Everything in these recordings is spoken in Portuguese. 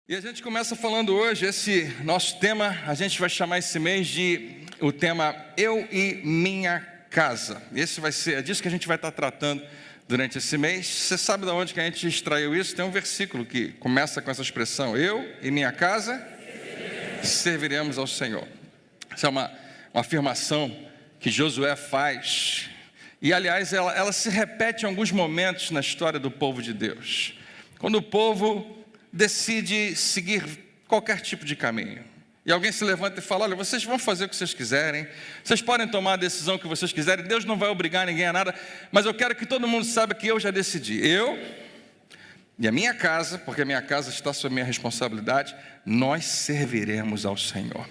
E a gente começa falando hoje, esse nosso tema, a gente vai chamar esse mês de o tema Eu e Minha Casa. Esse vai ser, é disso que a gente vai estar tratando durante esse mês. Você sabe de onde que a gente extraiu isso? Tem um versículo que começa com essa expressão, eu e minha casa serviremos ao Senhor. Essa é uma afirmação que Josué faz. E aliás, ela se repete em alguns momentos na história do povo de Deus. Quando o povo decide seguir qualquer tipo de caminho. E alguém se levanta e fala, olha, vocês vão fazer o que vocês quiserem, vocês podem tomar a decisão que vocês quiserem, Deus não vai obrigar ninguém a nada, mas eu quero que todo mundo saiba que eu já decidi. Eu e a minha casa, porque a minha casa está sob minha responsabilidade, nós serviremos ao Senhor.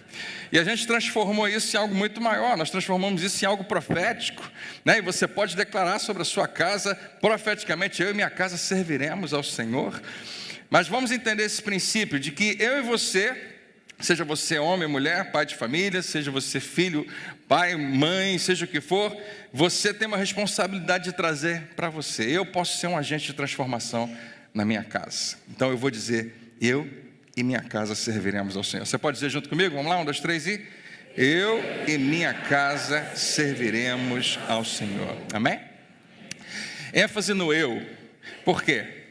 E a gente transformou isso em algo muito maior, nós transformamos isso em algo profético, né? E você pode declarar sobre a sua casa, profeticamente, eu e minha casa serviremos ao Senhor. Mas vamos entender esse princípio de que eu e você, seja você homem, mulher, pai de família, seja você filho, pai, mãe, seja o que for, você tem uma responsabilidade de trazer para você. Eu posso ser um agente de transformação na minha casa. Então eu vou dizer, eu e minha casa serviremos ao Senhor. Você pode dizer junto comigo? Vamos lá, 1, 2, 3 e... Eu e minha casa serviremos ao Senhor. Amém? ênfase no eu. Por quê?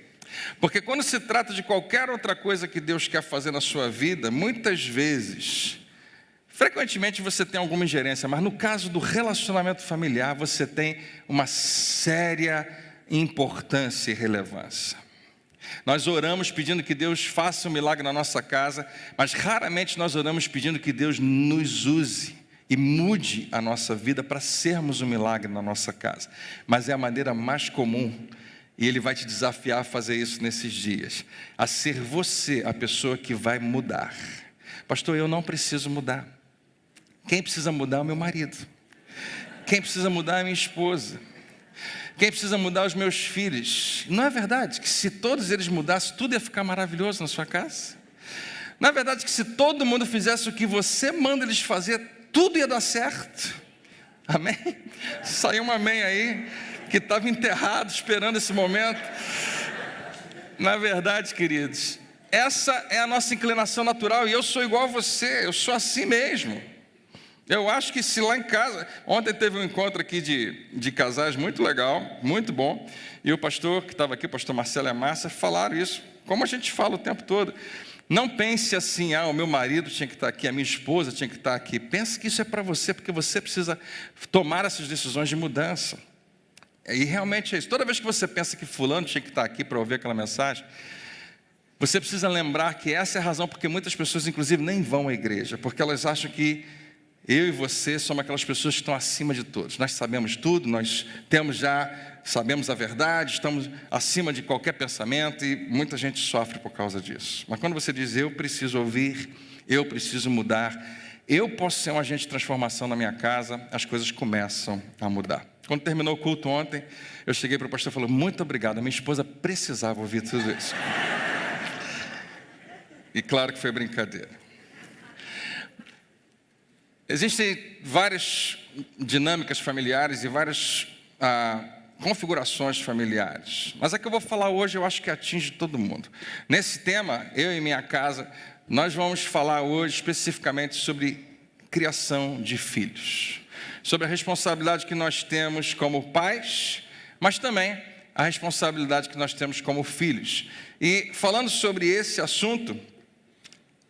Porque quando se trata de qualquer outra coisa que Deus quer fazer na sua vida, muitas vezes, frequentemente você tem alguma ingerência, mas no caso do relacionamento familiar, você tem uma séria importância e relevância. Nós oramos pedindo que Deus faça um milagre na nossa casa, mas raramente nós oramos pedindo que Deus nos use e mude a nossa vida para sermos um milagre na nossa casa. Mas é a maneira mais comum. E Ele vai te desafiar a fazer isso nesses dias, a ser você a pessoa que vai mudar. Pastor, eu não preciso mudar. Quem precisa mudar é o meu marido. Quem precisa mudar é a minha esposa. Quem precisa mudar é os meus filhos. Não é verdade que se todos eles mudassem, tudo ia ficar maravilhoso na sua casa? Não é verdade que se todo mundo fizesse o que você manda eles fazer, tudo ia dar certo? Amém? Saiu um amém aí, que estava enterrado esperando esse momento. Na verdade, queridos, essa é a nossa inclinação natural, e eu sou igual a você, eu sou assim mesmo. Eu acho que se lá em casa, ontem teve um encontro aqui de casais muito legal, muito bom, e o pastor que estava aqui, o pastor Marcelo e a Márcia, falaram isso, como a gente fala o tempo todo. Não pense assim, o meu marido tinha que estar aqui, a minha esposa tinha que estar aqui. Pense que isso é para você, porque você precisa tomar essas decisões de mudança. E realmente é isso. Toda vez que você pensa que fulano tinha que estar aqui para ouvir aquela mensagem, você precisa lembrar que essa é a razão porque muitas pessoas, inclusive, nem vão à igreja, porque elas acham que eu e você somos aquelas pessoas que estão acima de todos. Nós sabemos tudo, nós sabemos a verdade, estamos acima de qualquer pensamento e muita gente sofre por causa disso. Mas quando você diz, eu preciso ouvir, eu preciso mudar, eu posso ser um agente de transformação na minha casa, as coisas começam a mudar. Quando terminou o culto ontem, eu cheguei para o pastor e falei, muito obrigado, a minha esposa precisava ouvir tudo isso. E claro que foi brincadeira. Existem várias dinâmicas familiares e várias configurações familiares. Mas a que eu vou falar hoje, eu acho que atinge todo mundo. Nesse tema, eu e minha casa, nós vamos falar hoje especificamente sobre criação de filhos. Sobre a responsabilidade que nós temos como pais, mas também a responsabilidade que nós temos como filhos. E falando sobre esse assunto,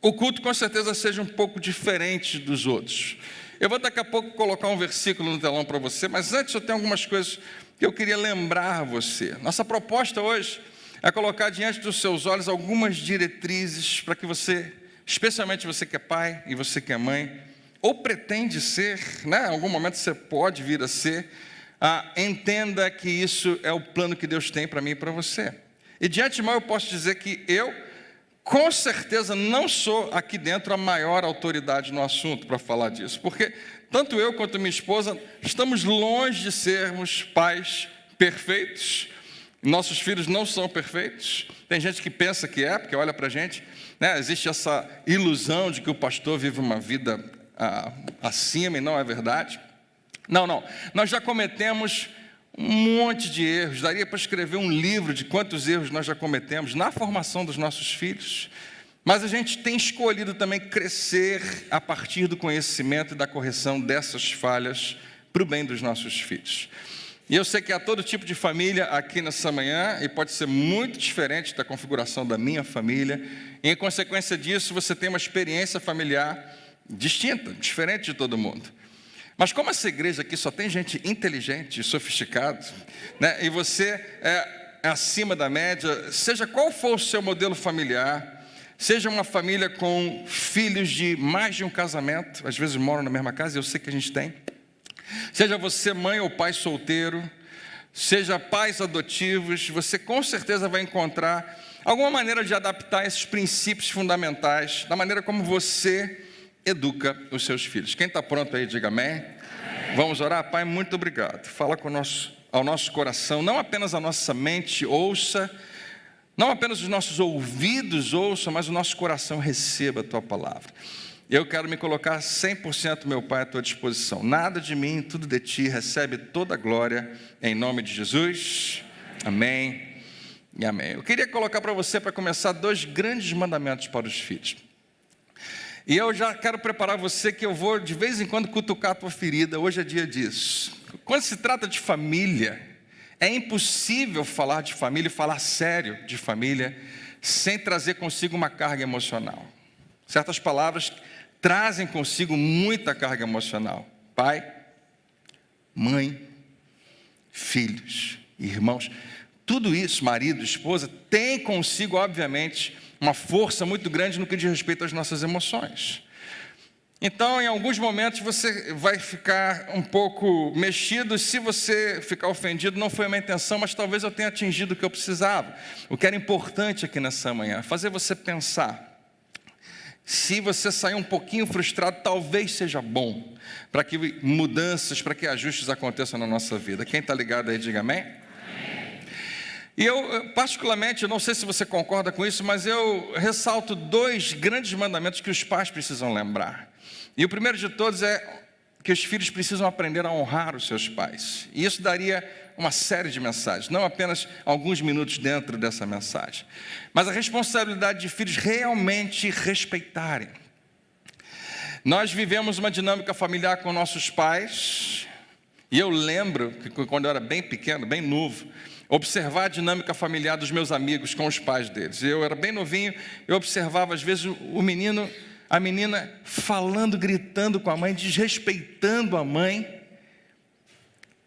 o culto com certeza seja um pouco diferente dos outros. Eu vou daqui a pouco colocar um versículo no telão para você, mas antes eu tenho algumas coisas que eu queria lembrar a você. Nossa proposta hoje é colocar diante dos seus olhos algumas diretrizes para que você, especialmente você que é pai e você que é mãe, ou pretende ser, né? Em algum momento você pode vir a ser, entenda que isso é o plano que Deus tem para mim e para você. E de antemão eu posso dizer que eu, com certeza, não sou aqui dentro a maior autoridade no assunto para falar disso, porque tanto eu quanto minha esposa estamos longe de sermos pais perfeitos. Nossos filhos não são perfeitos. Tem gente que pensa que é, porque olha para a gente, né? Existe essa ilusão de que o pastor vive uma vida acima, e não é verdade. Não, nós já cometemos um monte de erros, daria para escrever um livro de quantos erros nós já cometemos na formação dos nossos filhos. Mas a gente tem escolhido também crescer a partir do conhecimento e da correção dessas falhas para o bem dos nossos filhos. E eu sei que há todo tipo de família aqui nessa manhã, e pode ser muito diferente da configuração da minha família, e em consequência disso você tem uma experiência familiar distinta, diferente de todo mundo. Mas como essa igreja aqui só tem gente inteligente e sofisticada, né, e você é acima da média, seja qual for o seu modelo familiar, seja uma família com filhos de mais de um casamento, às vezes moram na mesma casa, eu sei que a gente tem, seja você mãe ou pai solteiro, seja pais adotivos, você com certeza vai encontrar alguma maneira de adaptar esses princípios fundamentais da maneira como você educa os seus filhos. Quem está pronto aí, diga amém. Vamos orar? Pai, muito obrigado. Fala ao nosso coração, não apenas a nossa mente ouça, não apenas os nossos ouvidos ouçam, mas o nosso coração receba a Tua palavra. Eu quero me colocar 100%, meu Pai, à Tua disposição. Nada de mim, tudo de Ti, recebe toda a glória, em nome de Jesus. Amém e amém. Eu queria colocar para você, para começar, 2 grandes mandamentos para os filhos. E eu já quero preparar você que eu vou de vez em quando cutucar a tua ferida, hoje é dia disso. Quando se trata de família, é impossível falar de família e falar sério de família sem trazer consigo uma carga emocional. Certas palavras trazem consigo muita carga emocional. Pai, mãe, filhos, irmãos, tudo isso, marido, esposa, tem consigo, obviamente, uma força muito grande no que diz respeito às nossas emoções. Então, em alguns momentos, você vai ficar um pouco mexido. Se você ficar ofendido, não foi a minha intenção, mas talvez eu tenha atingido o que eu precisava. O que era importante aqui nessa manhã, fazer você pensar. Se você sair um pouquinho frustrado, talvez seja bom, para que mudanças, para que ajustes aconteçam na nossa vida. Quem está ligado aí, diga amém. E eu, particularmente, eu não sei se você concorda com isso, mas eu ressalto 2 grandes mandamentos que os pais precisam lembrar. E o primeiro de todos é que os filhos precisam aprender a honrar os seus pais. E isso daria uma série de mensagens, não apenas alguns minutos dentro dessa mensagem. Mas a responsabilidade de filhos realmente respeitarem. Nós vivemos uma dinâmica familiar com nossos pais, e eu lembro que quando eu era bem pequeno, bem novo, observar a dinâmica familiar dos meus amigos com os pais deles. Eu era bem novinho, eu observava às vezes o menino, a menina falando, gritando com a mãe, desrespeitando a mãe.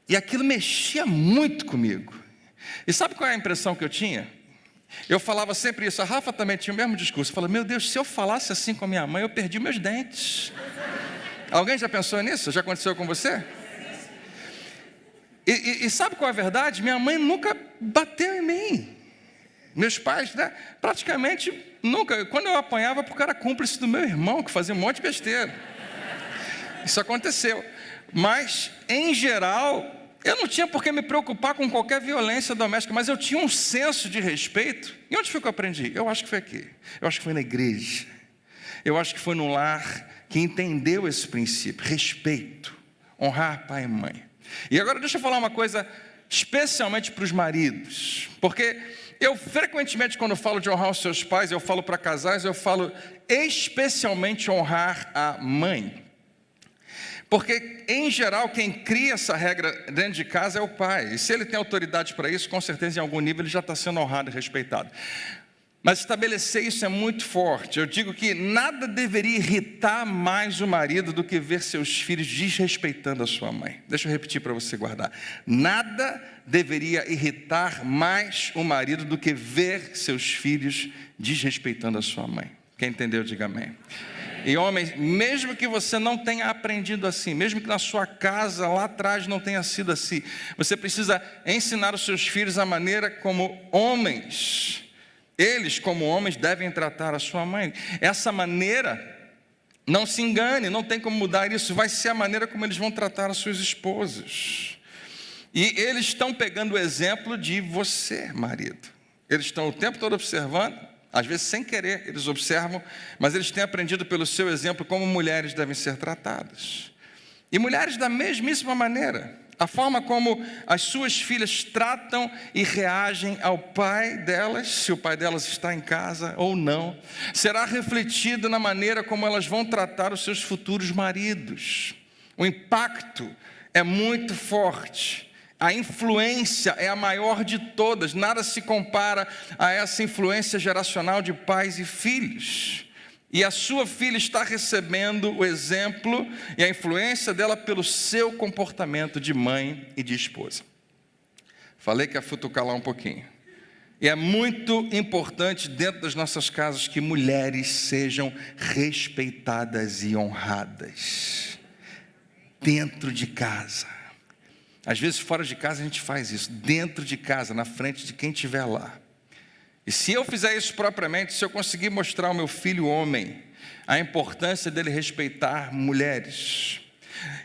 E aquilo mexia muito comigo. E sabe qual é a impressão que eu tinha? Eu falava sempre isso, a Rafa também tinha o mesmo discurso. Eu falava, meu Deus, se eu falasse assim com a minha mãe, eu perdi meus dentes. Alguém já pensou nisso? Já aconteceu com você? E sabe qual é a verdade? Minha mãe nunca bateu em mim. Meus pais, né, praticamente nunca. Quando eu apanhava, porque era cúmplice do meu irmão, que fazia um monte de besteira. Isso aconteceu. Mas, em geral, eu não tinha por que me preocupar com qualquer violência doméstica, mas eu tinha um senso de respeito. E onde foi que eu aprendi? Eu acho que foi aqui. Eu acho que foi na igreja. Eu acho que foi no lar que entendeu esse princípio. Respeito. Honrar pai e mãe. E agora deixa eu falar uma coisa especialmente para os maridos, porque eu frequentemente quando eu falo de honrar os seus pais, eu falo para casais, eu falo especialmente honrar a mãe, porque em geral quem cria essa regra dentro de casa é o pai, e se ele tem autoridade para isso, com certeza em algum nível ele já está sendo honrado e respeitado. Mas estabelecer isso é muito forte. Eu digo que nada deveria irritar mais o marido do que ver seus filhos desrespeitando a sua mãe. Deixa eu repetir para você guardar. Nada deveria irritar mais o marido do que ver seus filhos desrespeitando a sua mãe. Quem entendeu, diga amém. E homens, mesmo que você não tenha aprendido assim, mesmo que na sua casa lá atrás não tenha sido assim, você precisa ensinar os seus filhos a maneira como homens... Eles, como homens, devem tratar a sua mãe. Essa maneira, não se engane, não tem como mudar isso. Vai ser a maneira como eles vão tratar as suas esposas. E eles estão pegando o exemplo de você, marido. Eles estão o tempo todo observando, às vezes sem querer, eles observam, mas eles têm aprendido pelo seu exemplo como mulheres devem ser tratadas. E mulheres da mesmíssima maneira. A forma como as suas filhas tratam e reagem ao pai delas, se o pai delas está em casa ou não, será refletido na maneira como elas vão tratar os seus futuros maridos. O impacto é muito forte. A influência é a maior de todas. Nada se compara a essa influência geracional de pais e filhos. E a sua filha está recebendo o exemplo e a influência dela pelo seu comportamento de mãe e de esposa. Falei que ia futucar lá um pouquinho. E é muito importante dentro das nossas casas que mulheres sejam respeitadas e honradas. Dentro de casa. Às vezes fora de casa a gente faz isso. Dentro de casa, na frente de quem estiver lá. E se eu fizer isso propriamente, se eu conseguir mostrar ao meu filho homem a importância dele respeitar mulheres.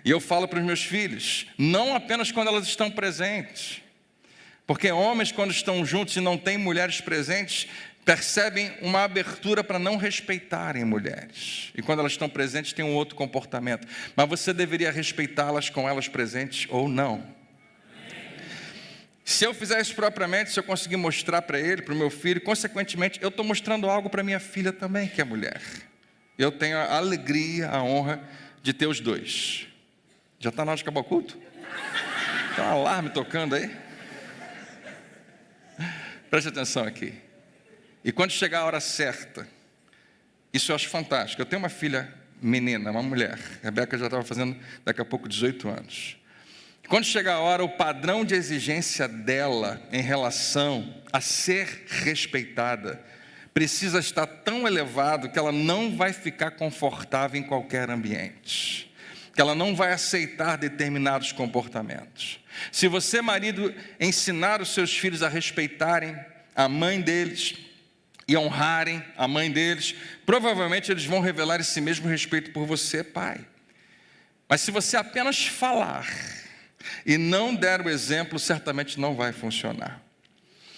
E eu falo para os meus filhos, não apenas quando elas estão presentes. Porque homens, quando estão juntos e não têm mulheres presentes, percebem uma abertura para não respeitarem mulheres. E quando elas estão presentes, tem um outro comportamento. Mas você deveria respeitá-las com elas presentes ou não. Se eu fizer isso propriamente, se eu conseguir mostrar para ele, para o meu filho, consequentemente, eu estou mostrando algo para minha filha também, que é mulher. Eu tenho a alegria, a honra de ter os dois. Já está na hora de acabar o culto? Tem um alarme tocando aí? Preste atenção aqui. E quando chegar a hora certa, isso eu acho fantástico. Eu tenho uma filha menina, uma mulher. A Rebeca já estava fazendo daqui a pouco 18 anos. Quando chegar a hora, o padrão de exigência dela em relação a ser respeitada precisa estar tão elevado que ela não vai ficar confortável em qualquer ambiente, que ela não vai aceitar determinados comportamentos. Se você, marido, ensinar os seus filhos a respeitarem a mãe deles e honrarem a mãe deles, provavelmente eles vão revelar esse mesmo respeito por você, pai. Mas se você apenas falar e não der o exemplo, certamente não vai funcionar.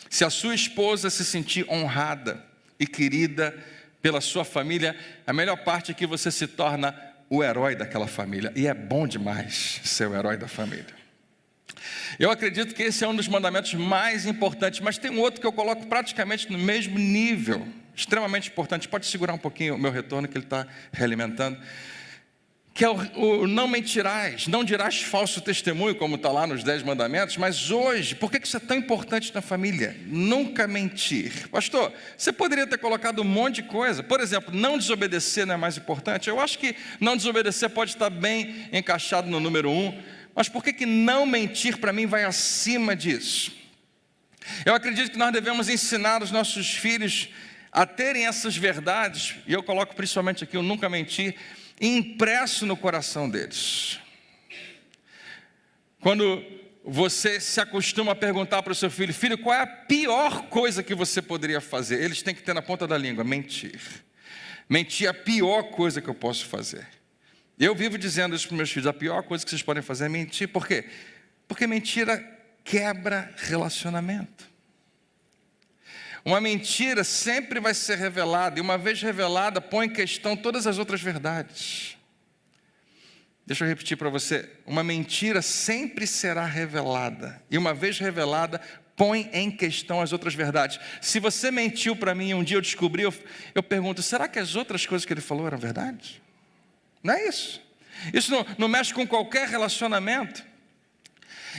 Se a sua esposa se sentir honrada e querida pela sua família, a melhor parte é que você se torna o herói daquela família. E é bom demais ser o herói da família. Eu acredito que esse é um dos mandamentos mais importantes, mas tem um outro que eu coloco praticamente no mesmo nível, extremamente importante. Pode segurar um pouquinho o meu retorno, que ele está realimentando. Que é o não mentirás, não dirás falso testemunho, como está lá nos 10 mandamentos, mas hoje, por que isso é tão importante na família? Nunca mentir. Pastor, você poderia ter colocado um monte de coisa, por exemplo, não desobedecer não é mais importante? Eu acho que não desobedecer pode estar bem encaixado no número 1, mas por que não mentir para mim vai acima disso? Eu acredito que nós devemos ensinar os nossos filhos a terem essas verdades, e eu coloco principalmente aqui o nunca mentir, impresso no coração deles. Quando você se acostuma a perguntar para o seu filho, filho, qual é a pior coisa que você poderia fazer? Eles têm que ter na ponta da língua, mentir. Mentir é a pior coisa que eu posso fazer. Eu vivo dizendo isso para os meus filhos, a pior coisa que vocês podem fazer é mentir. Por quê? Porque mentira quebra relacionamento. Uma mentira sempre vai ser revelada, e uma vez revelada, põe em questão todas as outras verdades. Deixa eu repetir para você, uma mentira sempre será revelada, e uma vez revelada, põe em questão as outras verdades. Se você mentiu para mim e um dia eu descobri, eu pergunto, será que as outras coisas que ele falou eram verdade? Não é isso. Isso não mexe com qualquer relacionamento.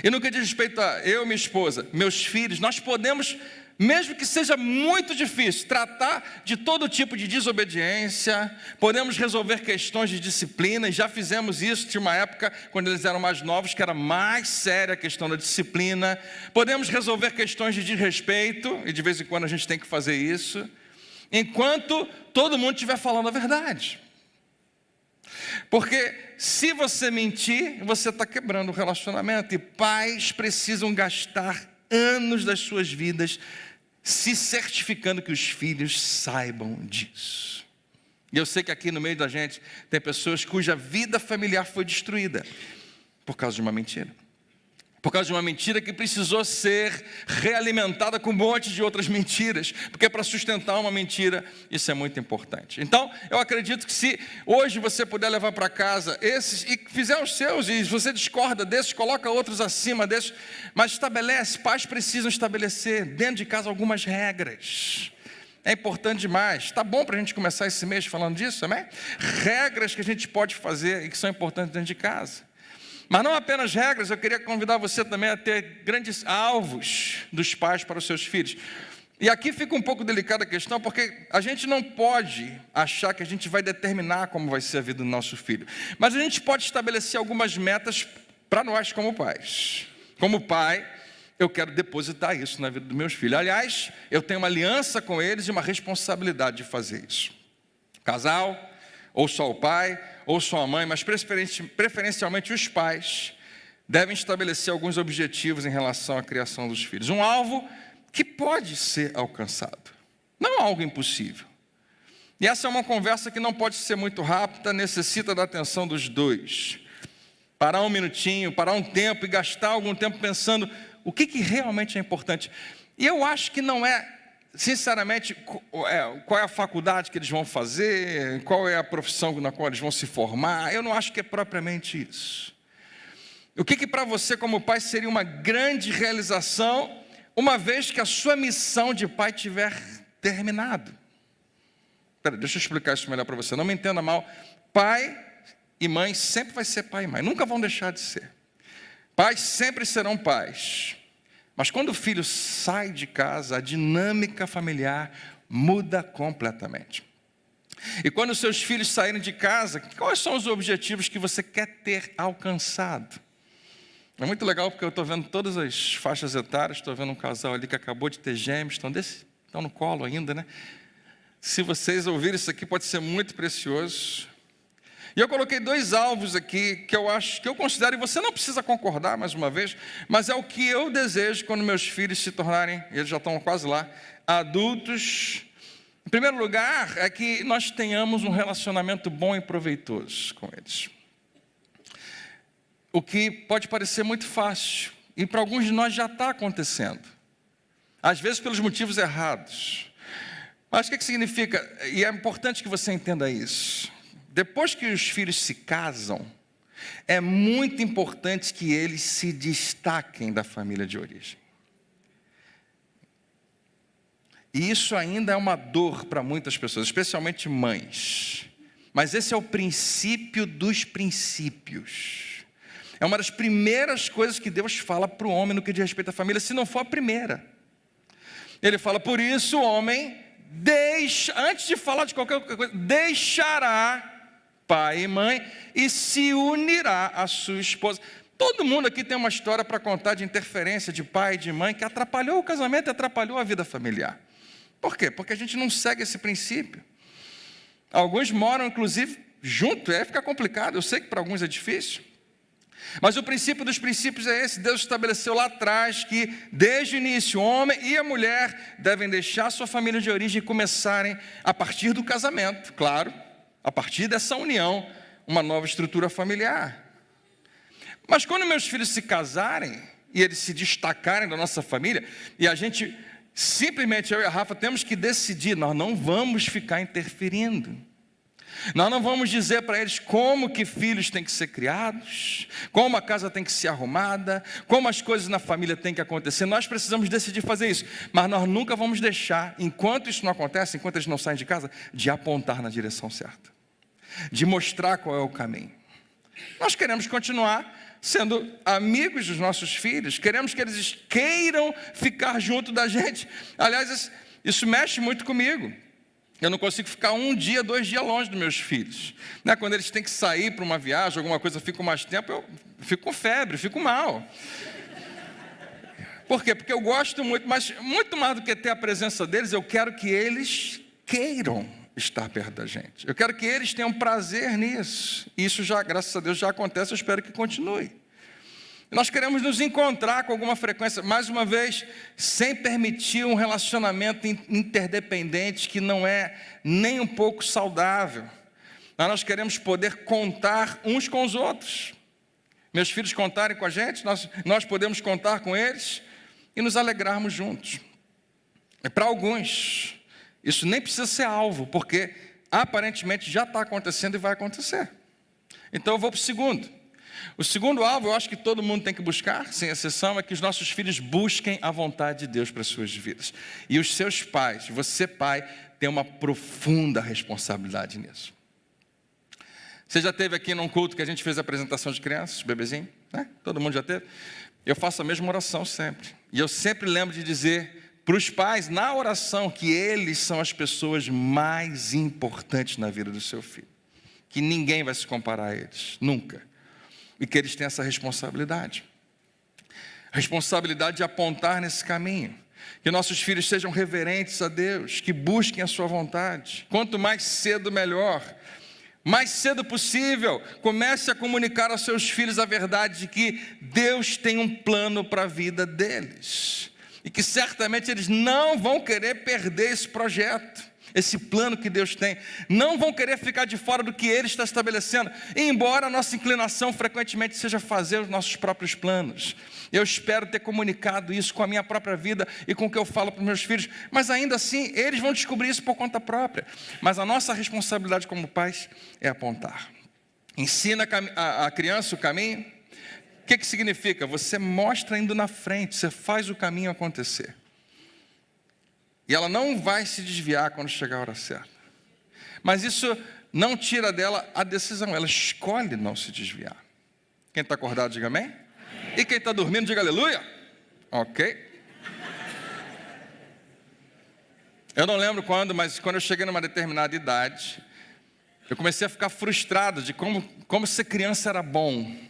E no que diz respeito a eu, minha esposa, meus filhos, nós podemos, mesmo que seja muito difícil, tratar de todo tipo de desobediência, podemos resolver questões de disciplina, e já fizemos isso, tinha uma época, quando eles eram mais novos, que era mais séria a questão da disciplina, podemos resolver questões de desrespeito, e de vez em quando a gente tem que fazer isso, enquanto todo mundo estiver falando a verdade. Porque se você mentir, você está quebrando o relacionamento, e pais precisam gastar anos das suas vidas se certificando que os filhos saibam disso. E eu sei que aqui no meio da gente tem pessoas cuja vida familiar foi destruída por causa de uma mentira. por causa de uma mentira que precisou ser realimentada com um monte de outras mentiras, porque para sustentar uma mentira, isso é muito importante. Então, eu acredito que se hoje você puder levar para casa esses, e fizer os seus, e se você discorda desses, coloca outros acima desses, mas estabelece, pais precisam estabelecer dentro de casa algumas regras. É importante demais. Tá bom para a gente começar esse mês falando disso, amém? Regras que a gente pode fazer e que são importantes dentro de casa. Mas não apenas regras, eu queria convidar você também a ter grandes alvos dos pais para os seus filhos. E aqui fica um pouco delicada a questão, porque a gente não pode achar que a gente vai determinar como vai ser a vida do nosso filho. Mas a gente pode estabelecer algumas metas para nós como pais. Como pai, eu quero depositar isso na vida dos meus filhos. Aliás, eu tenho uma aliança com eles e uma responsabilidade de fazer isso. Casal, ou só o pai, ou só a mãe, mas preferencialmente os pais devem estabelecer alguns objetivos em relação à criação dos filhos. Um alvo que pode ser alcançado, não algo impossível. E essa é uma conversa que não pode ser muito rápida, necessita da atenção dos dois. Parar um minutinho, parar um tempo e gastar algum tempo pensando o que realmente é importante. E eu acho que não é, sinceramente, qual é a faculdade que eles vão fazer, qual é a profissão na qual eles vão se formar. Eu não acho que é propriamente isso. O que para você como pai seria uma grande realização, uma vez que a sua missão de pai tiver terminado? Deixa eu explicar isso melhor para você, não me entenda mal. Pai e mãe sempre vai ser pai e mãe, nunca vão deixar de ser. Pais sempre serão pais. Mas quando o filho sai de casa, a dinâmica familiar muda completamente. E quando os seus filhos saírem de casa, quais são os objetivos que você quer ter alcançado? É muito legal porque eu estou vendo todas as faixas etárias, estou vendo um casal ali que acabou de ter gêmeos, estão no colo ainda, né? Se vocês ouvirem isso aqui, pode ser muito precioso. E eu coloquei 2 alvos aqui que eu considero, e você não precisa concordar mais uma vez, mas é o que eu desejo quando meus filhos se tornarem, eles já estão quase lá, adultos. Em primeiro lugar, é que nós tenhamos um relacionamento bom e proveitoso com eles. O que pode parecer muito fácil, e para alguns de nós já está acontecendo. Às vezes pelos motivos errados. Mas o que significa? E é importante que você entenda isso. Depois que os filhos se casam, é muito importante que eles se destaquem da família de origem. E isso ainda é uma dor para muitas pessoas, especialmente mães. Mas esse é o princípio dos princípios. É uma das primeiras coisas que Deus fala para o homem no que diz respeito à família, se não for a primeira. Ele fala, por isso o homem antes de falar de qualquer coisa, deixará pai e mãe, e se unirá à sua esposa. Todo mundo aqui tem uma história para contar de interferência de pai e de mãe que atrapalhou o casamento e atrapalhou a vida familiar. Por quê? Porque a gente não segue esse princípio. Alguns moram, inclusive, junto, aí fica complicado. Eu sei que para alguns é difícil. Mas o princípio dos princípios é esse. Deus estabeleceu lá atrás que, desde o início, o homem e a mulher devem deixar sua família de origem e começarem, a partir do casamento, claro, a partir dessa união, uma nova estrutura familiar. Mas quando meus filhos se casarem e eles se destacarem da nossa família, e a gente, simplesmente eu e a Rafa, temos que decidir, nós não vamos ficar interferindo. Nós não vamos dizer para eles como que filhos têm que ser criados, como a casa tem que ser arrumada, como as coisas na família têm que acontecer. Nós precisamos decidir fazer isso, mas nós nunca vamos deixar, enquanto isso não acontece, enquanto eles não saem de casa, de apontar na direção certa, de mostrar qual é o caminho. Nós queremos continuar sendo amigos dos nossos filhos, queremos que eles queiram ficar junto da gente. Aliás, isso mexe muito comigo. Eu não consigo ficar 1 dia, 2 dias longe dos meus filhos. Quando eles têm que sair para uma viagem, alguma coisa, eu fico mais tempo, eu fico com febre, fico mal. Por quê? Porque eu gosto muito, mas muito mais do que ter a presença deles, eu quero que eles queiram estar perto da gente. Eu quero que eles tenham prazer nisso. E isso já, graças a Deus, já acontece, eu espero que continue. Nós queremos nos encontrar com alguma frequência, mais uma vez, sem permitir um relacionamento interdependente que não é nem um pouco saudável. Mas nós queremos poder contar uns com os outros. meus filhos contarem com a gente, nós podemos contar com eles e nos alegrarmos juntos. E para alguns, isso nem precisa ser alvo, porque aparentemente já está acontecendo e vai acontecer. Então eu vou para o segundo. O segundo alvo, eu acho que todo mundo tem que buscar, sem exceção, é que os nossos filhos busquem a vontade de Deus para as suas vidas. E os seus pais, você pai, tem uma profunda responsabilidade nisso. Você já esteve aqui num culto que a gente fez a apresentação de crianças, bebezinho, né? Todo mundo já teve? Eu faço a mesma oração sempre. E eu sempre lembro de dizer para os pais, na oração, que eles são as pessoas mais importantes na vida do seu filho. Que ninguém vai se comparar a eles, nunca. E que eles têm essa responsabilidade. A responsabilidade de apontar nesse caminho. Que nossos filhos sejam reverentes a Deus, que busquem a sua vontade. Quanto mais cedo, melhor. Mais cedo possível, comece a comunicar aos seus filhos a verdade de que Deus tem um plano para a vida deles. E que certamente eles não vão querer perder esse projeto, esse plano que Deus tem. Não vão querer ficar de fora do que Ele está estabelecendo. Embora a nossa inclinação frequentemente seja fazer os nossos próprios planos. Eu espero ter comunicado isso com a minha própria vida e com o que eu falo para os meus filhos. Mas ainda assim, eles vão descobrir isso por conta própria. Mas a nossa responsabilidade como pais é apontar. Ensina a criança o caminho. O que significa? Você mostra indo na frente, você faz o caminho acontecer. E ela não vai se desviar quando chegar a hora certa. Mas isso não tira dela a decisão, ela escolhe não se desviar. Quem está acordado, diga amém. E quem está dormindo, diga aleluia. Ok. Eu não lembro quando, mas quando eu cheguei numa determinada idade, eu comecei a ficar frustrado de como ser criança era bom.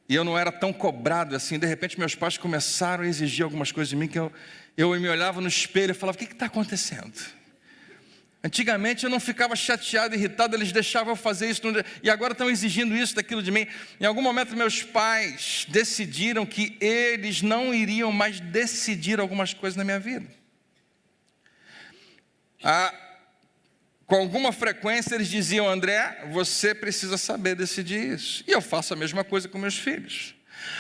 E eu não era tão cobrado assim. De repente meus pais começaram a exigir algumas coisas de mim que eu me olhava no espelho e falava, o que está acontecendo? Antigamente eu não ficava chateado, irritado, eles deixavam eu fazer isso, e agora estão exigindo isso, daquilo de mim. Em algum momento meus pais decidiram que eles não iriam mais decidir algumas coisas na minha vida. Com alguma frequência eles diziam, André, você precisa saber decidir isso. E eu faço a mesma coisa com meus filhos.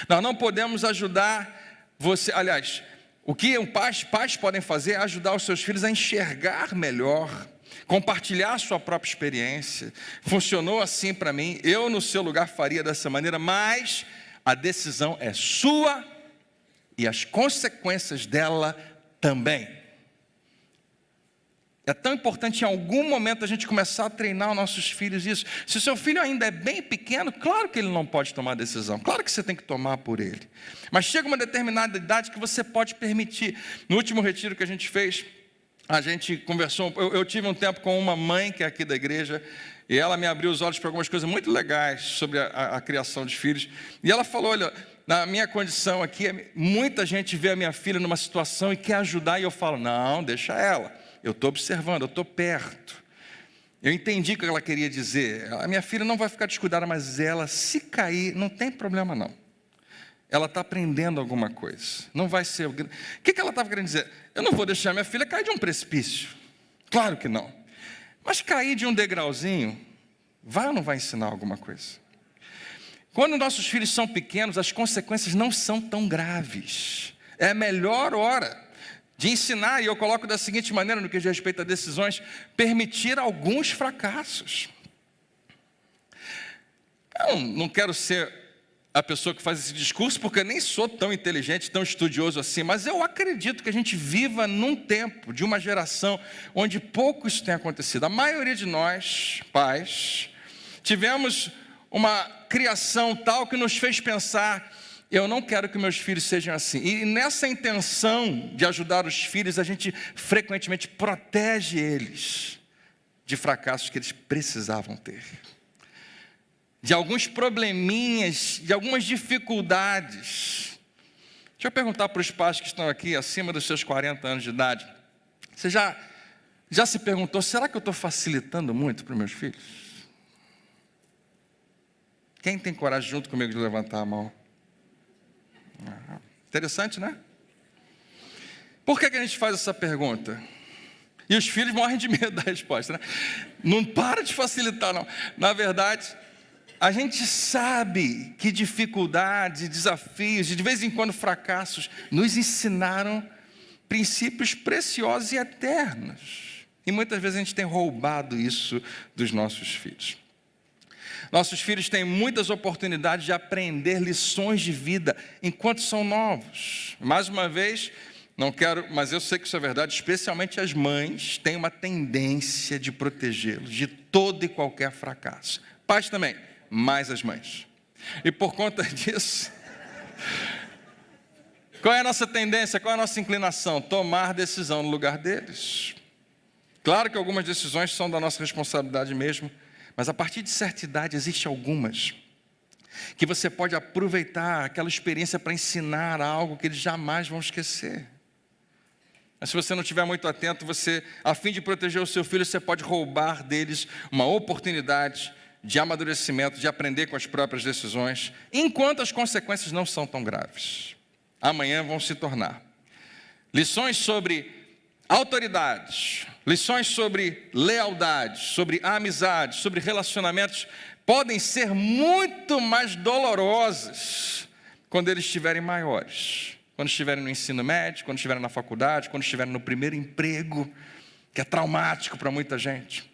Nós não podemos ajudar você, aliás, o que pais podem fazer é ajudar os seus filhos a enxergar melhor, compartilhar a sua própria experiência. Funcionou assim para mim, eu no seu lugar faria dessa maneira, mas a decisão é sua e as consequências dela também. É tão importante em algum momento a gente começar a treinar os nossos filhos isso. Se o seu filho ainda é bem pequeno, claro que ele não pode tomar decisão. Claro que você tem que tomar por ele. Mas chega uma determinada idade que você pode permitir. No último retiro que a gente fez, a gente conversou. Eu tive um tempo com uma mãe que é aqui da igreja. E ela me abriu os olhos para algumas coisas muito legais sobre a criação de filhos. E ela falou, olha, na minha condição aqui, muita gente vê a minha filha numa situação e quer ajudar. E eu falo, não, deixa ela. Eu estou observando, eu estou perto. Eu entendi o que ela queria dizer. A minha filha não vai ficar descuidada, mas ela, se cair, não tem problema não. Ela está aprendendo alguma coisa. Não vai ser... O que ela estava querendo dizer? Eu não vou deixar minha filha cair de um precipício. Claro que não. Mas cair de um degrauzinho, vai ou não vai ensinar alguma coisa? Quando nossos filhos são pequenos, as consequências não são tão graves. É a melhor hora de ensinar, e eu coloco da seguinte maneira, no que diz respeito a decisões, permitir alguns fracassos. Eu não quero ser a pessoa que faz esse discurso, porque eu nem sou tão inteligente, tão estudioso assim, mas eu acredito que a gente viva num tempo, de uma geração, onde pouco isso tem acontecido. A maioria de nós, pais, tivemos uma criação tal que nos fez pensar, eu não quero que meus filhos sejam assim. E nessa intenção de ajudar os filhos, a gente frequentemente protege eles de fracassos que eles precisavam ter. De alguns probleminhas, de algumas dificuldades. Deixa eu perguntar para os pais que estão aqui, acima dos seus 40 anos de idade. Você já se perguntou, será que eu estou facilitando muito para os meus filhos? Quem tem coragem junto comigo de levantar a mão? Interessante, né? Por que a gente faz essa pergunta? E os filhos morrem de medo da resposta, né? Não para de facilitar, não. Na verdade, A gente sabe que dificuldades, desafios e de vez em quando fracassos nos ensinaram princípios preciosos e eternos. E muitas vezes a gente tem roubado isso dos nossos filhos. Nossos filhos têm muitas oportunidades de aprender lições de vida enquanto são novos. Mais uma vez, não quero, mas eu sei que isso é verdade, especialmente as mães têm uma tendência de protegê-los de todo e qualquer fracasso. Pais também, mais as mães. E por conta disso, qual é a nossa tendência, qual é a nossa inclinação? Tomar decisão no lugar deles. Claro que algumas decisões são da nossa responsabilidade mesmo, mas a partir de certa idade existem algumas que você pode aproveitar aquela experiência para ensinar algo que eles jamais vão esquecer. Mas se você não estiver muito atento, você, a fim de proteger o seu filho, você pode roubar deles uma oportunidade de amadurecimento, de aprender com as próprias decisões, enquanto as consequências não são tão graves. Amanhã vão se tornar. Lições sobre autoridades, lições sobre lealdade, sobre amizade, sobre relacionamentos, podem ser muito mais dolorosas quando eles estiverem maiores. Quando estiverem no ensino médio, quando estiverem na faculdade, quando estiverem no primeiro emprego, que é traumático para muita gente.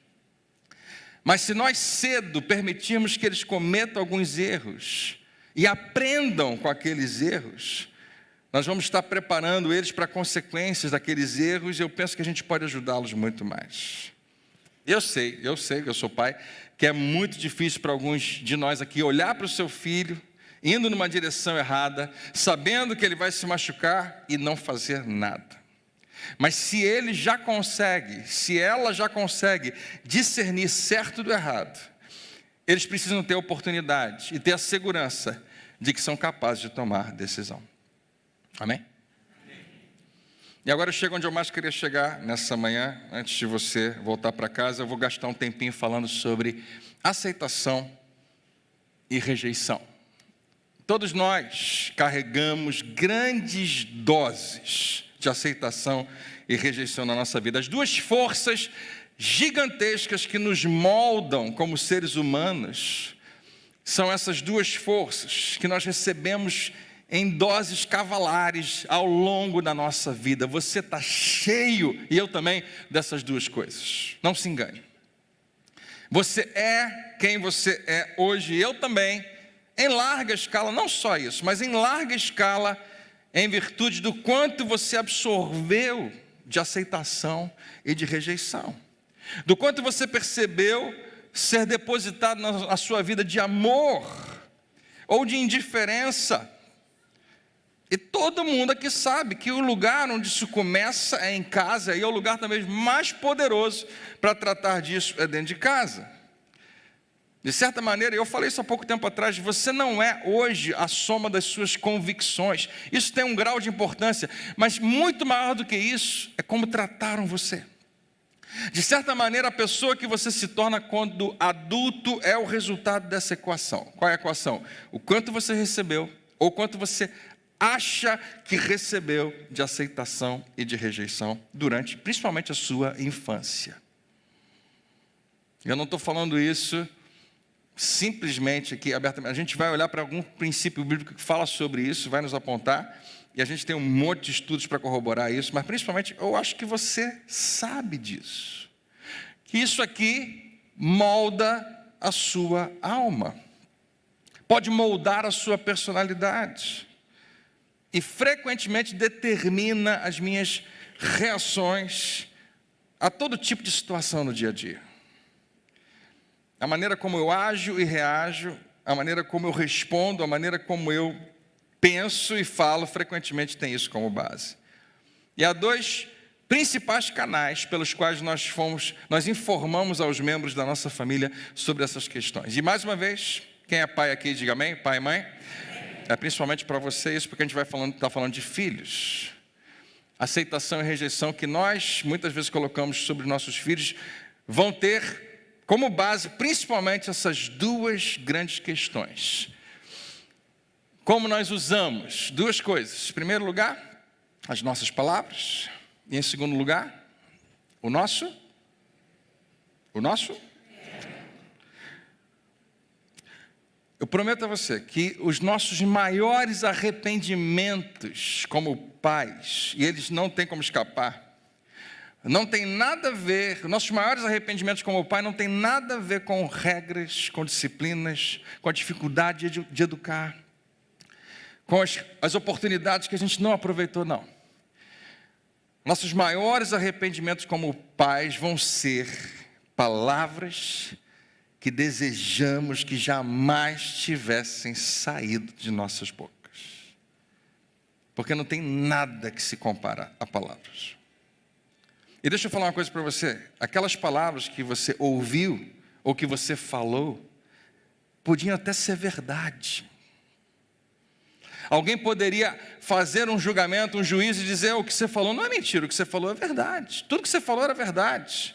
Mas se nós cedo permitirmos que eles cometam alguns erros e aprendam com aqueles erros, nós vamos estar preparando eles para consequências daqueles erros, e eu penso que a gente pode ajudá-los muito mais. Eu sei, eu sou pai, que é muito difícil para alguns de nós aqui olhar para o seu filho, indo numa direção errada, sabendo que ele vai se machucar e não fazer nada. Mas se ele já consegue, se ela já consegue discernir certo do errado, eles precisam ter a oportunidade e ter a segurança de que são capazes de tomar decisão. Amém? E agora eu chego onde eu mais queria chegar nessa manhã. Antes de você voltar para casa, eu vou gastar um tempinho falando sobre aceitação e rejeição. Todos nós carregamos grandes doses de aceitação e rejeição na nossa vida. As duas forças gigantescas que nos moldam como seres humanos são essas duas forças que nós recebemos em doses cavalares ao longo da nossa vida. Você está cheio, e eu também, dessas duas coisas. Não se engane. Você é quem você é hoje, e eu também, em larga escala, não só isso, mas em larga escala, em virtude do quanto você absorveu de aceitação e de rejeição. Do quanto você percebeu ser depositado na sua vida de amor ou de indiferença. E todo mundo aqui sabe que o lugar onde isso começa é em casa, e é o lugar talvez mais poderoso para tratar disso é dentro de casa. De certa maneira, eu falei isso há pouco tempo atrás, você não é hoje a soma das suas convicções. Isso tem um grau de importância, mas muito maior do que isso é como trataram você. De certa maneira, a pessoa que você se torna quando adulto é o resultado dessa equação. Qual é a equação? O quanto você recebeu, ou quanto você acha que recebeu de aceitação e de rejeição durante, principalmente, a sua infância. Eu não estou falando isso simplesmente aqui abertamente. A gente vai olhar para algum princípio bíblico que fala sobre isso, vai nos apontar, e a gente tem um monte de estudos para corroborar isso, mas principalmente eu acho que você sabe disso, que isso aqui molda a sua alma, pode moldar a sua personalidade, e frequentemente determina as minhas reações a todo tipo de situação no dia a dia. A maneira como eu ajo e reajo, a maneira como eu respondo, a maneira como eu penso e falo, frequentemente tem isso como base. E há dois principais canais pelos quais nós informamos aos membros da nossa família sobre essas questões. E mais uma vez, quem é pai aqui, diga amém, pai e mãe. É principalmente para vocês, porque a gente vai estar falando de filhos. Aceitação e rejeição que nós muitas vezes colocamos sobre nossos filhos vão ter como base, principalmente, essas duas grandes questões. Como nós usamos duas coisas. Em primeiro lugar, as nossas palavras. E em segundo lugar, o nosso Eu prometo a você que os nossos maiores arrependimentos como pais, e eles não têm como escapar, não tem nada a ver, nossos maiores arrependimentos como pai não tem nada a ver com regras, com disciplinas, com a dificuldade de educar, com as oportunidades que a gente não aproveitou, não. Nossos maiores arrependimentos como pais vão ser palavras que desejamos que jamais tivessem saído de nossas bocas. Porque não tem nada que se compara a palavras. E deixa eu falar uma coisa para você. Aquelas palavras que você ouviu ou que você falou, podiam até ser verdade. Alguém poderia fazer um julgamento, um juízo e dizer: o que você falou não é mentira, o que você falou é verdade. Tudo que você falou era verdade.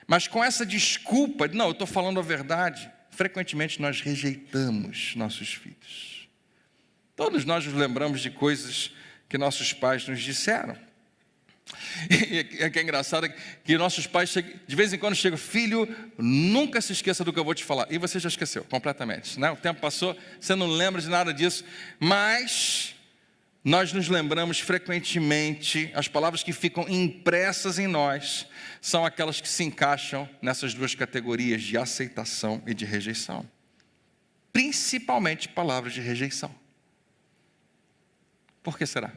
Mas com essa desculpa de, não, eu estou falando a verdade, frequentemente nós rejeitamos nossos filhos. Todos nós nos lembramos de coisas que nossos pais nos disseram. E é que é engraçado que nossos pais, de vez em quando, chegam: filho, nunca se esqueça do que eu vou te falar. E você já esqueceu completamente, né? O tempo passou, você não lembra de nada disso. Mas nós nos lembramos frequentemente. As palavras que ficam impressas em nós são aquelas que se encaixam nessas duas categorias de aceitação e de rejeição. Principalmente palavras de rejeição. Por que será?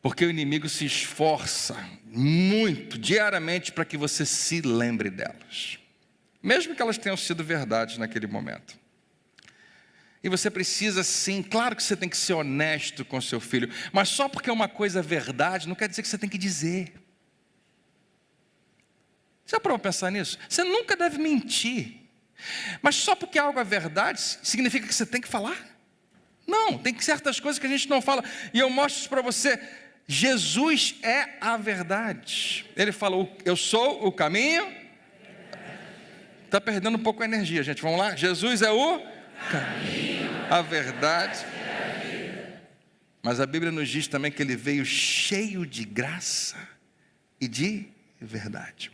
Porque o inimigo se esforça muito, diariamente, para que você se lembre delas. Mesmo que elas tenham sido verdades naquele momento. E você precisa sim, claro que você tem que ser honesto com seu filho, mas só porque uma coisa é verdade, não quer dizer que você tem que dizer. Já parou para pensar nisso? Você nunca deve mentir. Mas só porque algo é verdade, significa que você tem que falar? Não, tem certas coisas que a gente não fala. E eu mostro isso para você. Jesus é a verdade. Ele falou: eu sou o caminho. Está perdendo um pouco a energia, gente. Vamos lá? Jesus é o caminho, a verdade. Mas a Bíblia nos diz também que ele veio cheio de graça e de verdade.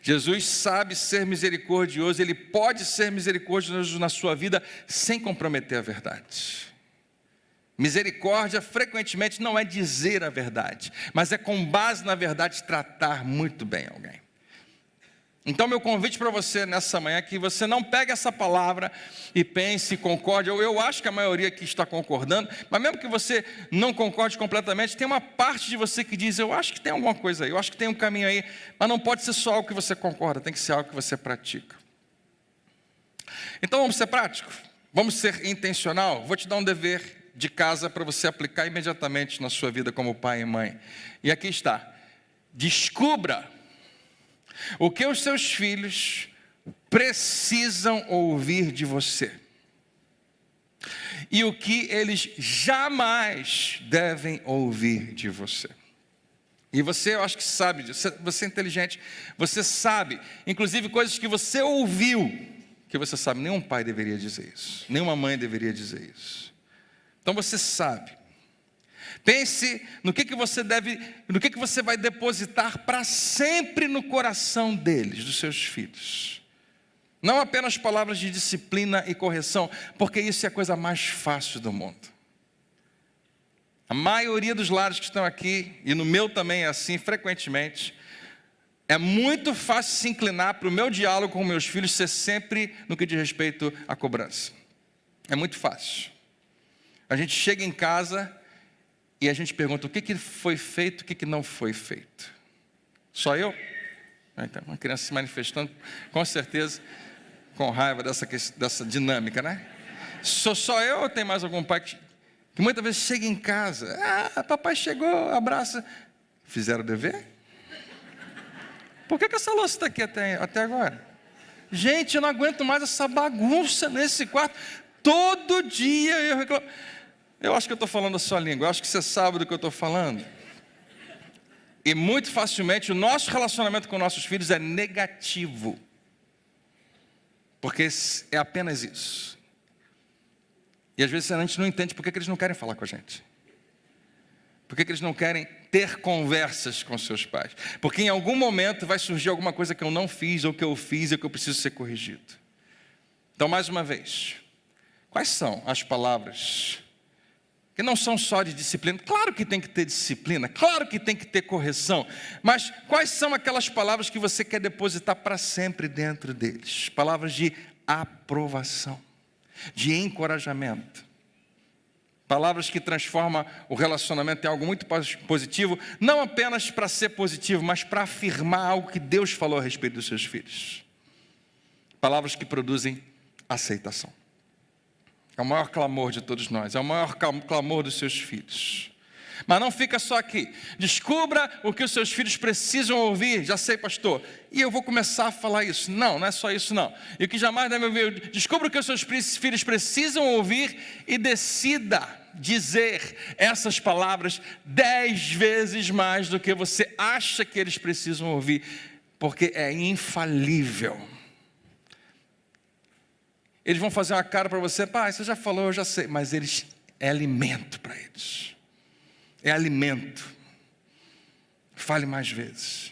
Jesus sabe ser misericordioso. Ele pode ser misericordioso na sua vida sem comprometer a verdade. Misericórdia frequentemente não é dizer a verdade, mas é com base na verdade tratar muito bem alguém. Então meu convite para você nessa manhã é que você não pegue essa palavra e pense, concorde. Eu acho que a maioria aqui está concordando, mas mesmo que você não concorde completamente, tem uma parte de você que diz: eu acho que tem alguma coisa aí, eu acho que tem um caminho aí, mas não pode ser só algo que você concorda, tem que ser algo que você pratica. Então vamos ser práticos, vamos ser intencional. Vou te dar um dever de casa para você aplicar imediatamente na sua vida como pai e mãe. E aqui está: descubra o que os seus filhos precisam ouvir de você e o que eles jamais devem ouvir de você. E você, eu acho que sabe disso, você é inteligente, você sabe, inclusive coisas que você ouviu, que você sabe, nenhum pai deveria dizer isso, nenhuma mãe deveria dizer isso. Então você sabe. Pense no que você deve, no que você vai depositar para sempre no coração deles, dos seus filhos. Não apenas palavras de disciplina e correção, porque isso é a coisa mais fácil do mundo. A maioria dos lares que estão aqui, e no meu também é assim, frequentemente, é muito fácil se inclinar para o meu diálogo com meus filhos ser sempre no que diz respeito à cobrança. É muito fácil. A gente chega em casa e a gente pergunta o que foi feito, o que não foi feito. Só eu? Então, uma criança se manifestando, com certeza, com raiva dessa dinâmica, né? Sou só eu ou tem mais algum pai que muitas vezes chega em casa: papai chegou, abraça. Fizeram o dever? Por que essa louça está aqui até agora? Gente, eu não aguento mais essa bagunça nesse quarto. Todo dia eu reclamo. Eu acho que eu estou falando a sua língua, eu acho que você sabe do que eu estou falando. E muito facilmente o nosso relacionamento com nossos filhos é negativo. Porque é apenas isso. E às vezes a gente não entende por que eles não querem falar com a gente. Por que eles não querem ter conversas com seus pais? Porque em algum momento vai surgir alguma coisa que eu não fiz, ou que eu fiz, e que eu preciso ser corrigido. Então, mais uma vez, quais são as palavras que não são só de disciplina? Claro que tem que ter disciplina, claro que tem que ter correção, mas quais são aquelas palavras que você quer depositar para sempre dentro deles? Palavras de aprovação, de encorajamento, palavras que transformam o relacionamento em algo muito positivo, não apenas para ser positivo, mas para afirmar algo que Deus falou a respeito dos seus filhos. Palavras que produzem aceitação. É o maior clamor de todos nós, é o maior clamor dos seus filhos. Mas não fica só aqui. Descubra o que os seus filhos precisam ouvir. Já sei, pastor, e eu vou começar a falar isso. Não é só isso não. E o que jamais deve ouvir, descubra o que os seus filhos precisam ouvir e decida dizer essas palavras 10 vezes mais do que você acha que eles precisam ouvir, porque é infalível. Eles vão fazer uma cara para você, pai, você já falou, eu já sei, mas é alimento para eles. É alimento. Fale mais vezes.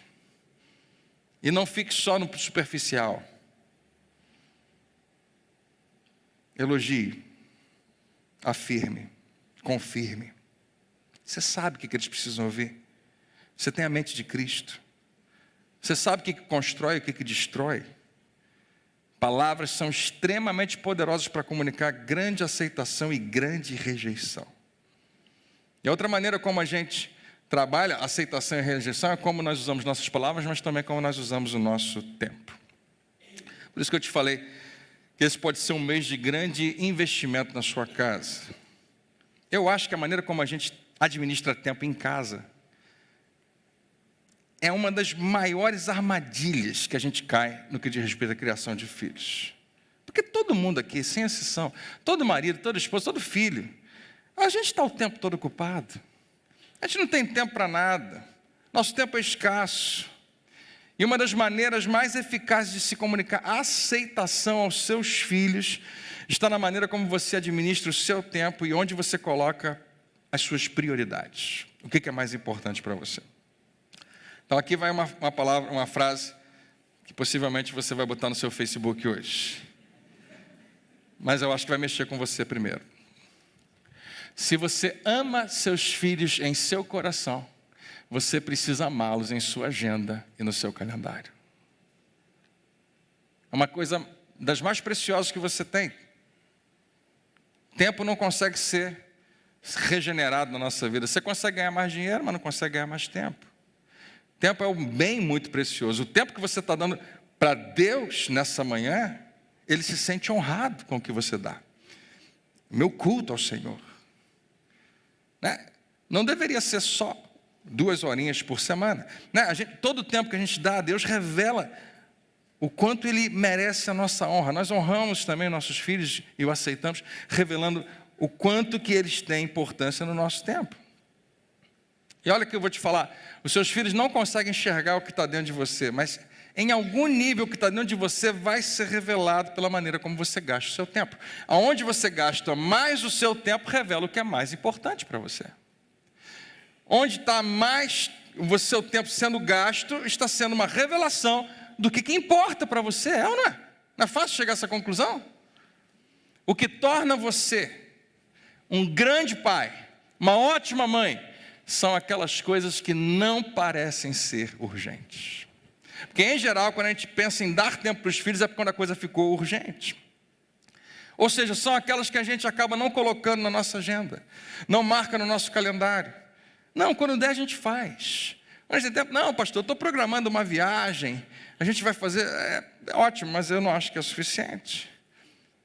E não fique só no superficial. Elogie, afirme, confirme. Você sabe o que eles precisam ouvir. Você tem a mente de Cristo. Você sabe o que constrói e o que destrói. Palavras são extremamente poderosas para comunicar grande aceitação e grande rejeição. E a outra maneira como a gente trabalha aceitação e rejeição é como nós usamos nossas palavras, mas também como nós usamos o nosso tempo. Por isso que eu te falei que esse pode ser um mês de grande investimento na sua casa. Eu acho que a maneira como a gente administra tempo em casa é uma das maiores armadilhas que a gente cai no que diz respeito à criação de filhos. Porque todo mundo aqui, sem exceção, todo marido, toda esposa, todo filho, a gente está o tempo todo ocupado. A gente não tem tempo para nada. Nosso tempo é escasso. E uma das maneiras mais eficazes de se comunicar aceitação aos seus filhos está na maneira como você administra o seu tempo e onde você coloca as suas prioridades. O que é mais importante para você? Então aqui vai uma palavra, uma frase que possivelmente você vai botar no seu Facebook hoje. Mas eu acho que vai mexer com você primeiro. Se você ama seus filhos em seu coração, você precisa amá-los em sua agenda e no seu calendário. É uma coisa das mais preciosas que você tem. Tempo não consegue ser regenerado na nossa vida. Você consegue ganhar mais dinheiro, mas não consegue ganhar mais tempo. Tempo é um bem muito precioso. O tempo que você está dando para Deus nessa manhã, Ele se sente honrado com o que você dá. Meu culto ao Senhor. Né? Não deveria ser só 2 horinhas por semana. Né? Todo o tempo que a gente dá a Deus revela o quanto Ele merece a nossa honra. Nós honramos também nossos filhos e o aceitamos, revelando o quanto que eles têm importância no nosso tempo. E olha que eu vou te falar, os seus filhos não conseguem enxergar o que está dentro de você, mas em algum nível o que está dentro de você vai ser revelado pela maneira como você gasta o seu tempo. Aonde você gasta mais o seu tempo, revela o que é mais importante para você. Onde está mais o seu tempo sendo gasto, está sendo uma revelação do que importa para você, é ou não é? Não é fácil chegar a essa conclusão? O que torna você um grande pai, uma ótima mãe, são aquelas coisas que não parecem ser urgentes. Porque, em geral, quando a gente pensa em dar tempo para os filhos, é quando a coisa ficou urgente. Ou seja, são aquelas que a gente acaba não colocando na nossa agenda, não marca no nosso calendário. Não, quando der a gente faz. Mas tem tempo, não, pastor, eu estou programando uma viagem, a gente vai fazer, é ótimo, mas eu não acho que é suficiente.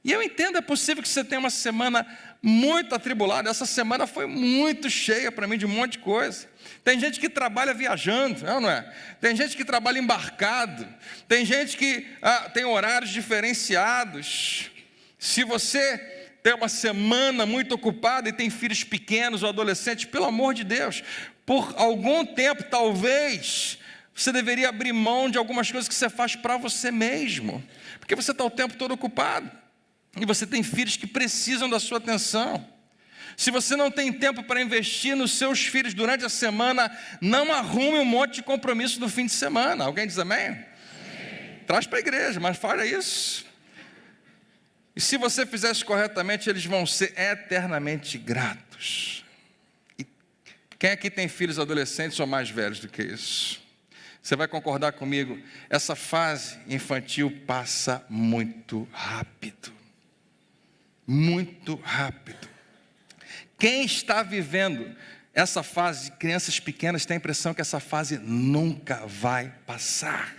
E eu entendo, é possível que você tenha uma semana muito atribulada. Essa semana foi muito cheia para mim de um monte de coisa. Tem gente que trabalha viajando, não é? Tem gente que trabalha embarcado. Tem gente que tem horários diferenciados. Se você tem uma semana muito ocupada e tem filhos pequenos ou adolescentes, pelo amor de Deus, por algum tempo talvez você deveria abrir mão de algumas coisas que você faz para você mesmo, porque você está o tempo todo ocupado. E você tem filhos que precisam da sua atenção. Se você não tem tempo para investir nos seus filhos durante a semana, não arrume um monte de compromisso no fim de semana. Alguém diz amém? Amém. Traz para a igreja, mas fala isso. E se você fizer isso corretamente, eles vão ser eternamente gratos. E quem aqui tem filhos adolescentes ou mais velhos do que isso? Você vai concordar comigo, essa fase infantil passa muito rápido. Muito rápido. Quem está vivendo essa fase de crianças pequenas tem a impressão que essa fase nunca vai passar.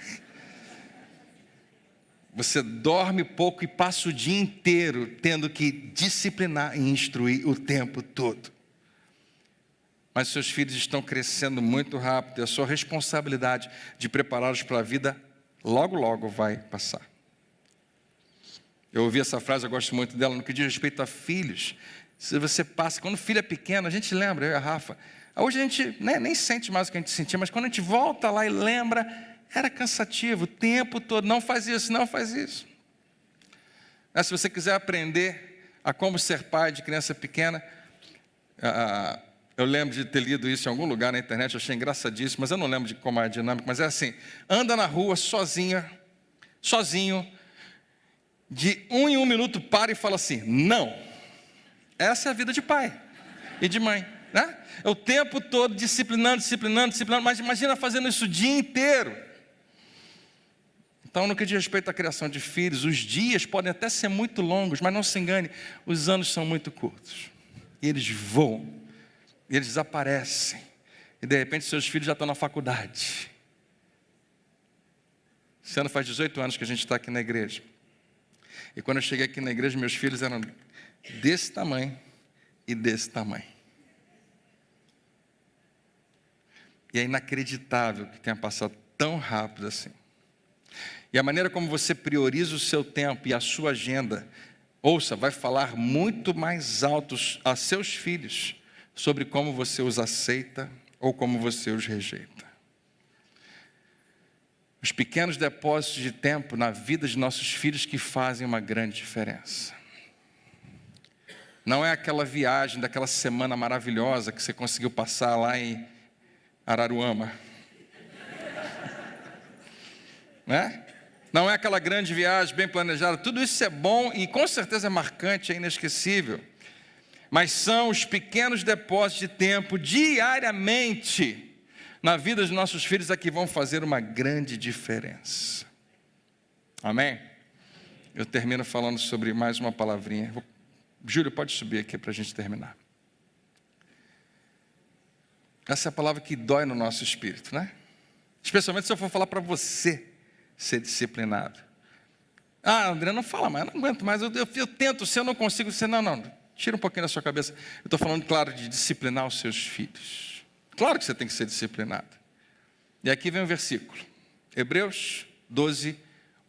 Você dorme pouco e passa o dia inteiro tendo que disciplinar e instruir o tempo todo. Mas seus filhos estão crescendo muito rápido e a sua responsabilidade de prepará-los para a vida logo, logo vai passar. Eu ouvi essa frase, eu gosto muito dela, no que diz respeito a filhos. Se você passa, quando o filho é pequeno, a gente lembra, eu e a Rafa. Hoje a gente nem sente mais o que a gente sentia, mas quando a gente volta lá e lembra, era cansativo o tempo todo. Não faz isso, não faz isso. Se você quiser aprender a como ser pai de criança pequena, eu lembro de ter lido isso em algum lugar na internet, eu achei engraçadíssimo, mas eu não lembro de como é a dinâmica, mas é assim, anda na rua sozinho, de 1 em 1 minuto para e fala assim, não. Essa é a vida de pai e de mãe, né? É o tempo todo disciplinando, mas imagina fazendo isso o dia inteiro. Então, no que diz respeito à criação de filhos, os dias podem até ser muito longos, mas não se engane, os anos são muito curtos. E eles voam, e eles desaparecem, e de repente seus filhos já estão na faculdade. Esse ano faz 18 anos que a gente está aqui na igreja. E quando eu cheguei aqui na igreja, meus filhos eram desse tamanho e desse tamanho. E é inacreditável que tenha passado tão rápido assim. E a maneira como você prioriza o seu tempo e a sua agenda, ouça, vai falar muito mais alto a seus filhos sobre como você os aceita ou como você os rejeita. Os pequenos depósitos de tempo na vida de nossos filhos que fazem uma grande diferença. Não é aquela viagem daquela semana maravilhosa que você conseguiu passar lá em Araruama. Né? Não é aquela grande viagem bem planejada. Tudo isso é bom e com certeza é marcante, é inesquecível. Mas são os pequenos depósitos de tempo diariamente na vida dos nossos filhos é que vão fazer uma grande diferença. Amém? Eu termino falando sobre mais uma palavrinha. Júlio, pode subir aqui para a gente terminar. Essa é a palavra que dói no nosso espírito, né? Especialmente se eu for falar para você ser disciplinado. André, não fala mais, eu não aguento mais, eu tento, se eu não consigo, você não, tira um pouquinho da sua cabeça. Eu estou falando, claro, de disciplinar os seus filhos. Claro que você tem que ser disciplinado. E aqui vem o versículo. Hebreus 12,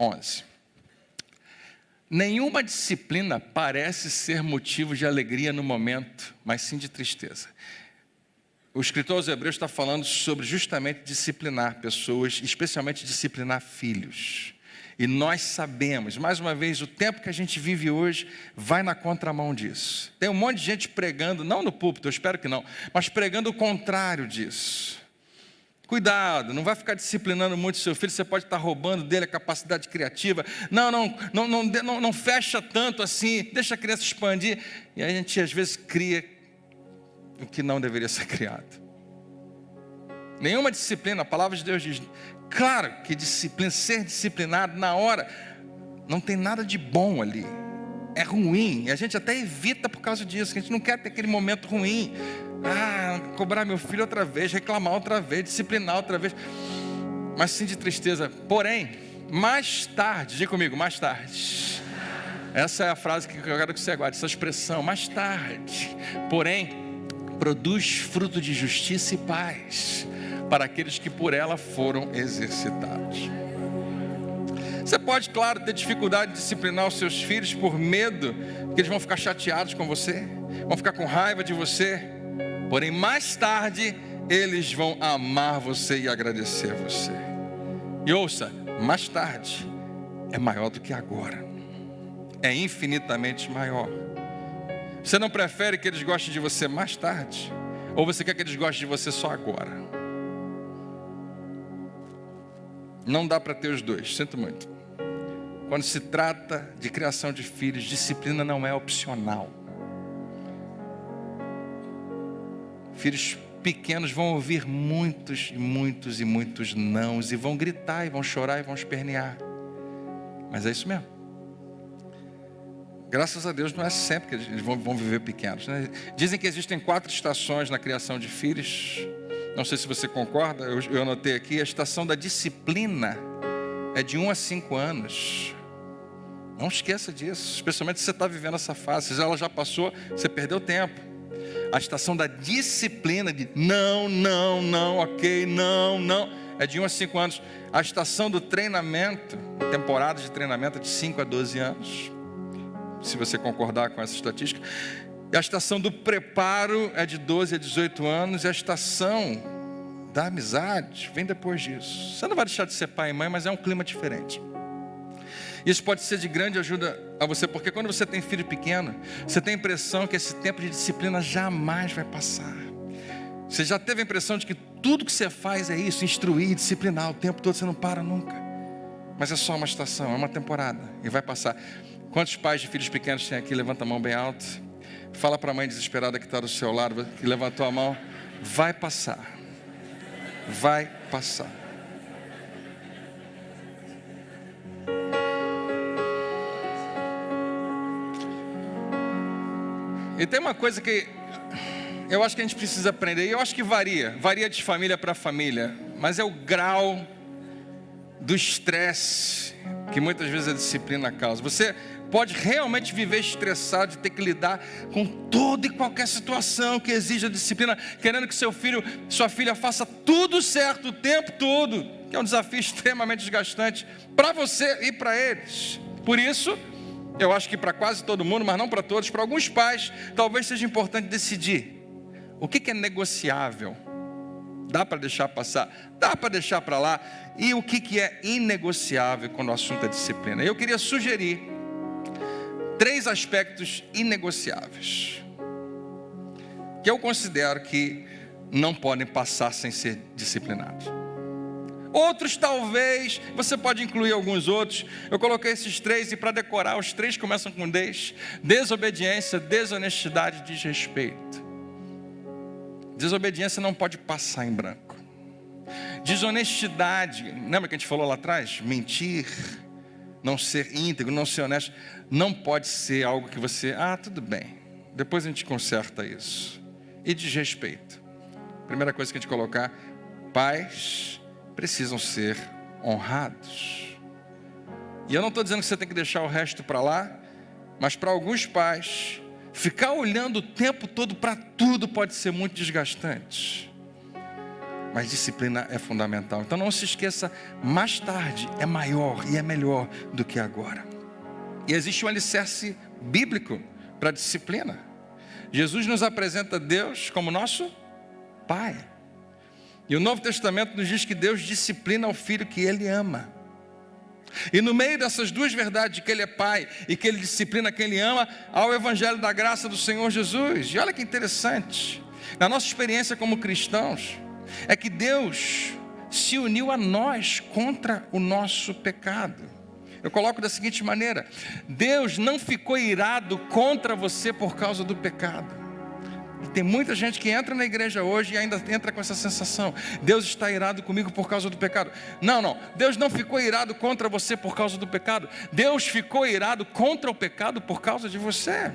11. Nenhuma disciplina parece ser motivo de alegria no momento, mas sim de tristeza. O escritor aos Hebreus está falando sobre justamente disciplinar pessoas, especialmente disciplinar filhos. E nós sabemos, mais uma vez, o tempo que a gente vive hoje vai na contramão disso. Tem um monte de gente pregando, não no púlpito, eu espero que não, mas pregando o contrário disso. Cuidado, não vai ficar disciplinando muito seu filho, você pode estar roubando dele a capacidade criativa. Não fecha tanto assim, deixa a criança expandir. E a gente às vezes cria o que não deveria ser criado. Nenhuma disciplina, a palavra de Deus diz, claro que disciplina, ser disciplinado na hora, não tem nada de bom ali. É ruim, e a gente até evita por causa disso, que a gente não quer ter aquele momento ruim. Cobrar meu filho outra vez, reclamar outra vez, disciplinar outra vez. Mas sim de tristeza. Porém, mais tarde, diga comigo, mais tarde. Essa é a frase que eu quero que você aguarde, essa expressão, mais tarde. Porém, produz fruto de justiça e paz para aqueles que por ela foram exercitados. Você pode, claro, ter dificuldade de disciplinar os seus filhos por medo que eles vão ficar chateados com você, vão ficar com raiva de você. Porém, mais tarde, eles vão amar você e agradecer a você. E ouça, mais tarde é maior do que agora. É infinitamente maior. Você não prefere que eles gostem de você mais tarde? Ou você quer que eles gostem de você só agora? Não dá para ter os dois, sinto muito. quando se trata de criação de filhos, disciplina não é opcional. Filhos pequenos vão ouvir muitos e muitos e muitos nãos, e vão gritar, e vão chorar, e vão espernear. Mas é isso mesmo. Graças a Deus não é sempre que eles vão viver pequenos, né? Dizem que existem 4 estações na criação de filhos. Não sei se você concorda, eu anotei aqui. A estação da disciplina é de 1 a 5 anos. Não esqueça disso, especialmente se você está vivendo essa fase. Se ela já passou, você perdeu tempo. A estação da disciplina, de não, ok, não, é de 1 a 5 anos. A estação do treinamento, temporada de treinamento, é de 5 a 12 anos. Se você concordar com essa estatística. E a estação do preparo é de 12 a 18 anos. E a estação da amizade vem depois disso. Você não vai deixar de ser pai e mãe, mas é um clima diferente. Isso pode ser de grande ajuda a você, porque quando você tem filho pequeno, você tem a impressão que esse tempo de disciplina jamais vai passar. Você já teve a impressão de que tudo que você faz é isso, instruir, disciplinar, o tempo todo, você não para nunca. Mas é só uma estação, é uma temporada, e vai passar. Quantos pais de filhos pequenos tem aqui? Levanta a mão bem alto. Fala para a mãe desesperada que está do seu lado, que levantou a mão. Vai passar. Vai passar. E tem uma coisa que eu acho que a gente precisa aprender, e eu acho que varia de família para família, mas é o grau do estresse que muitas vezes a disciplina causa. Você pode realmente viver estressado de ter que lidar com toda e qualquer situação que exija disciplina, querendo que seu filho, sua filha faça tudo certo o tempo todo, que é um desafio extremamente desgastante para você e para eles. Por isso, eu acho que para quase todo mundo, mas não para todos, para alguns pais, talvez seja importante decidir o que é negociável. Dá para deixar passar? Dá para deixar para lá? E o que é inegociável quando o assunto é disciplina? Eu queria sugerir 3 aspectos inegociáveis que eu considero que não podem passar sem ser disciplinados. Outros talvez, você pode incluir alguns outros. Eu coloquei esses 3 e para decorar, os 3 começam com desobediência, desonestidade e desrespeito. Desobediência não pode passar em branco. Desonestidade, lembra que a gente falou lá atrás? Mentir, não ser íntegro, não ser honesto, não pode ser algo que você, tudo bem, depois a gente conserta isso. E desrespeito. Primeira coisa que a gente colocar, pais precisam ser honrados. E eu não estou dizendo que você tem que deixar o resto para lá, mas para alguns pais, ficar olhando o tempo todo para tudo pode ser muito desgastante. Mas disciplina é fundamental. Então não se esqueça, mais tarde é maior e é melhor do que agora. E existe um alicerce bíblico para a disciplina. Jesus nos apresenta Deus como nosso Pai. E o Novo Testamento nos diz que Deus disciplina o filho que Ele ama. E no meio dessas 2 verdades, de que Ele é Pai e que Ele disciplina quem Ele ama, há o Evangelho da graça do Senhor Jesus. E olha que interessante, na nossa experiência como cristãos, é que Deus se uniu a nós contra o nosso pecado. Eu coloco da seguinte maneira: Deus não ficou irado contra você por causa do pecado. Tem muita gente que entra na igreja hoje e ainda entra com essa sensação: Deus está irado comigo por causa do pecado. Não, Deus não ficou irado contra você por causa do pecado. Deus ficou irado contra o pecado por causa de você.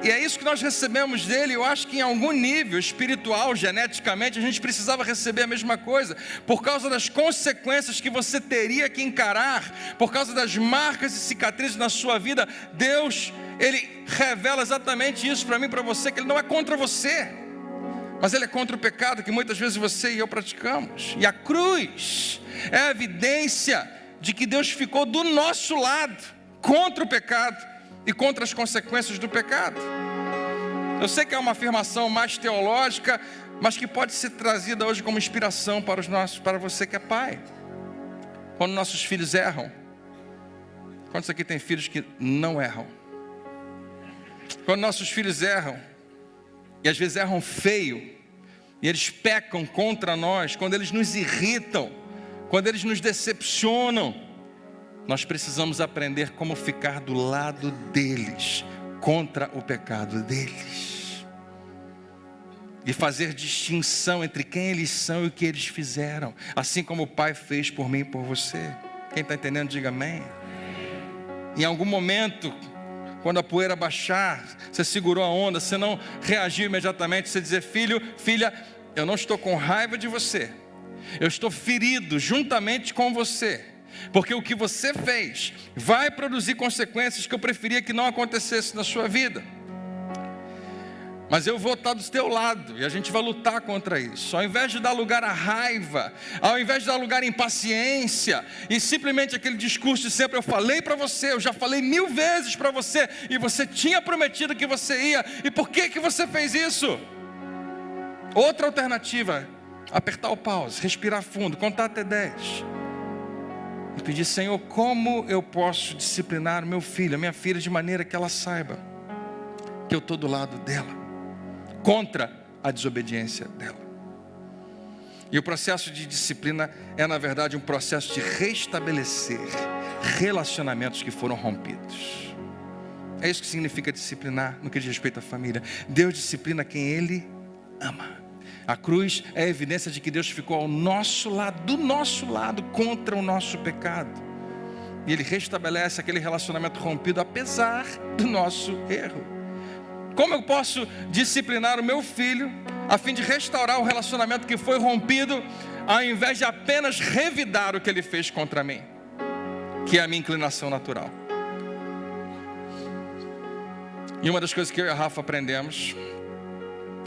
E é isso que nós recebemos dele. Eu acho que em algum nível espiritual, geneticamente, a gente precisava receber a mesma coisa, por causa das consequências que você teria que encarar, por causa das marcas e cicatrizes na sua vida. Deus, Ele revela exatamente isso para mim e para você, que Ele não é contra você, mas Ele é contra o pecado que muitas vezes você e eu praticamos. E a cruz é a evidência de que Deus ficou do nosso lado, contra o pecado e contra as consequências do pecado. Eu sei que é uma afirmação mais teológica, mas que pode ser trazida hoje como inspiração para você que é pai. Quando nossos filhos erram, quantos aqui tem filhos que não erram? Quando nossos filhos erram, e às vezes erram feio, e eles pecam contra nós, quando eles nos irritam, quando eles nos decepcionam, nós precisamos aprender como ficar do lado deles, contra o pecado deles. E fazer distinção entre quem eles são e o que eles fizeram. Assim como o Pai fez por mim e por você. Quem está entendendo, diga amém. Em algum momento, quando a poeira baixar, você segurou a onda, você não reagiu imediatamente, você dizer: filho, filha, eu não estou com raiva de você. Eu estou ferido juntamente com você. Porque o que você fez vai produzir consequências que eu preferia que não acontecesse na sua vida. Mas eu vou estar do teu lado e a gente vai lutar contra isso. Ao invés de dar lugar à raiva, ao invés de dar lugar à impaciência e simplesmente aquele discurso de sempre: eu falei para você, eu já falei 1000 vezes para você, e você tinha prometido que você ia, e por que você fez isso? Outra alternativa: apertar o pause, respirar fundo, contar até 10 e pedir: Senhor, como eu posso disciplinar o meu filho, a minha filha, de maneira que ela saiba que eu estou do lado dela, contra a desobediência dela. E o processo de disciplina é, na verdade, um processo de restabelecer relacionamentos que foram rompidos. É isso que significa disciplinar no que diz respeito à família. Deus disciplina quem Ele ama. A cruz é a evidência de que Deus ficou ao nosso lado, do nosso lado, contra o nosso pecado. E Ele restabelece aquele relacionamento rompido, apesar do nosso erro. Como eu posso disciplinar o meu filho a fim de restaurar o relacionamento que foi rompido, ao invés de apenas revidar o que ele fez contra mim, que é a minha inclinação natural? E uma das coisas que eu e a Rafa aprendemos,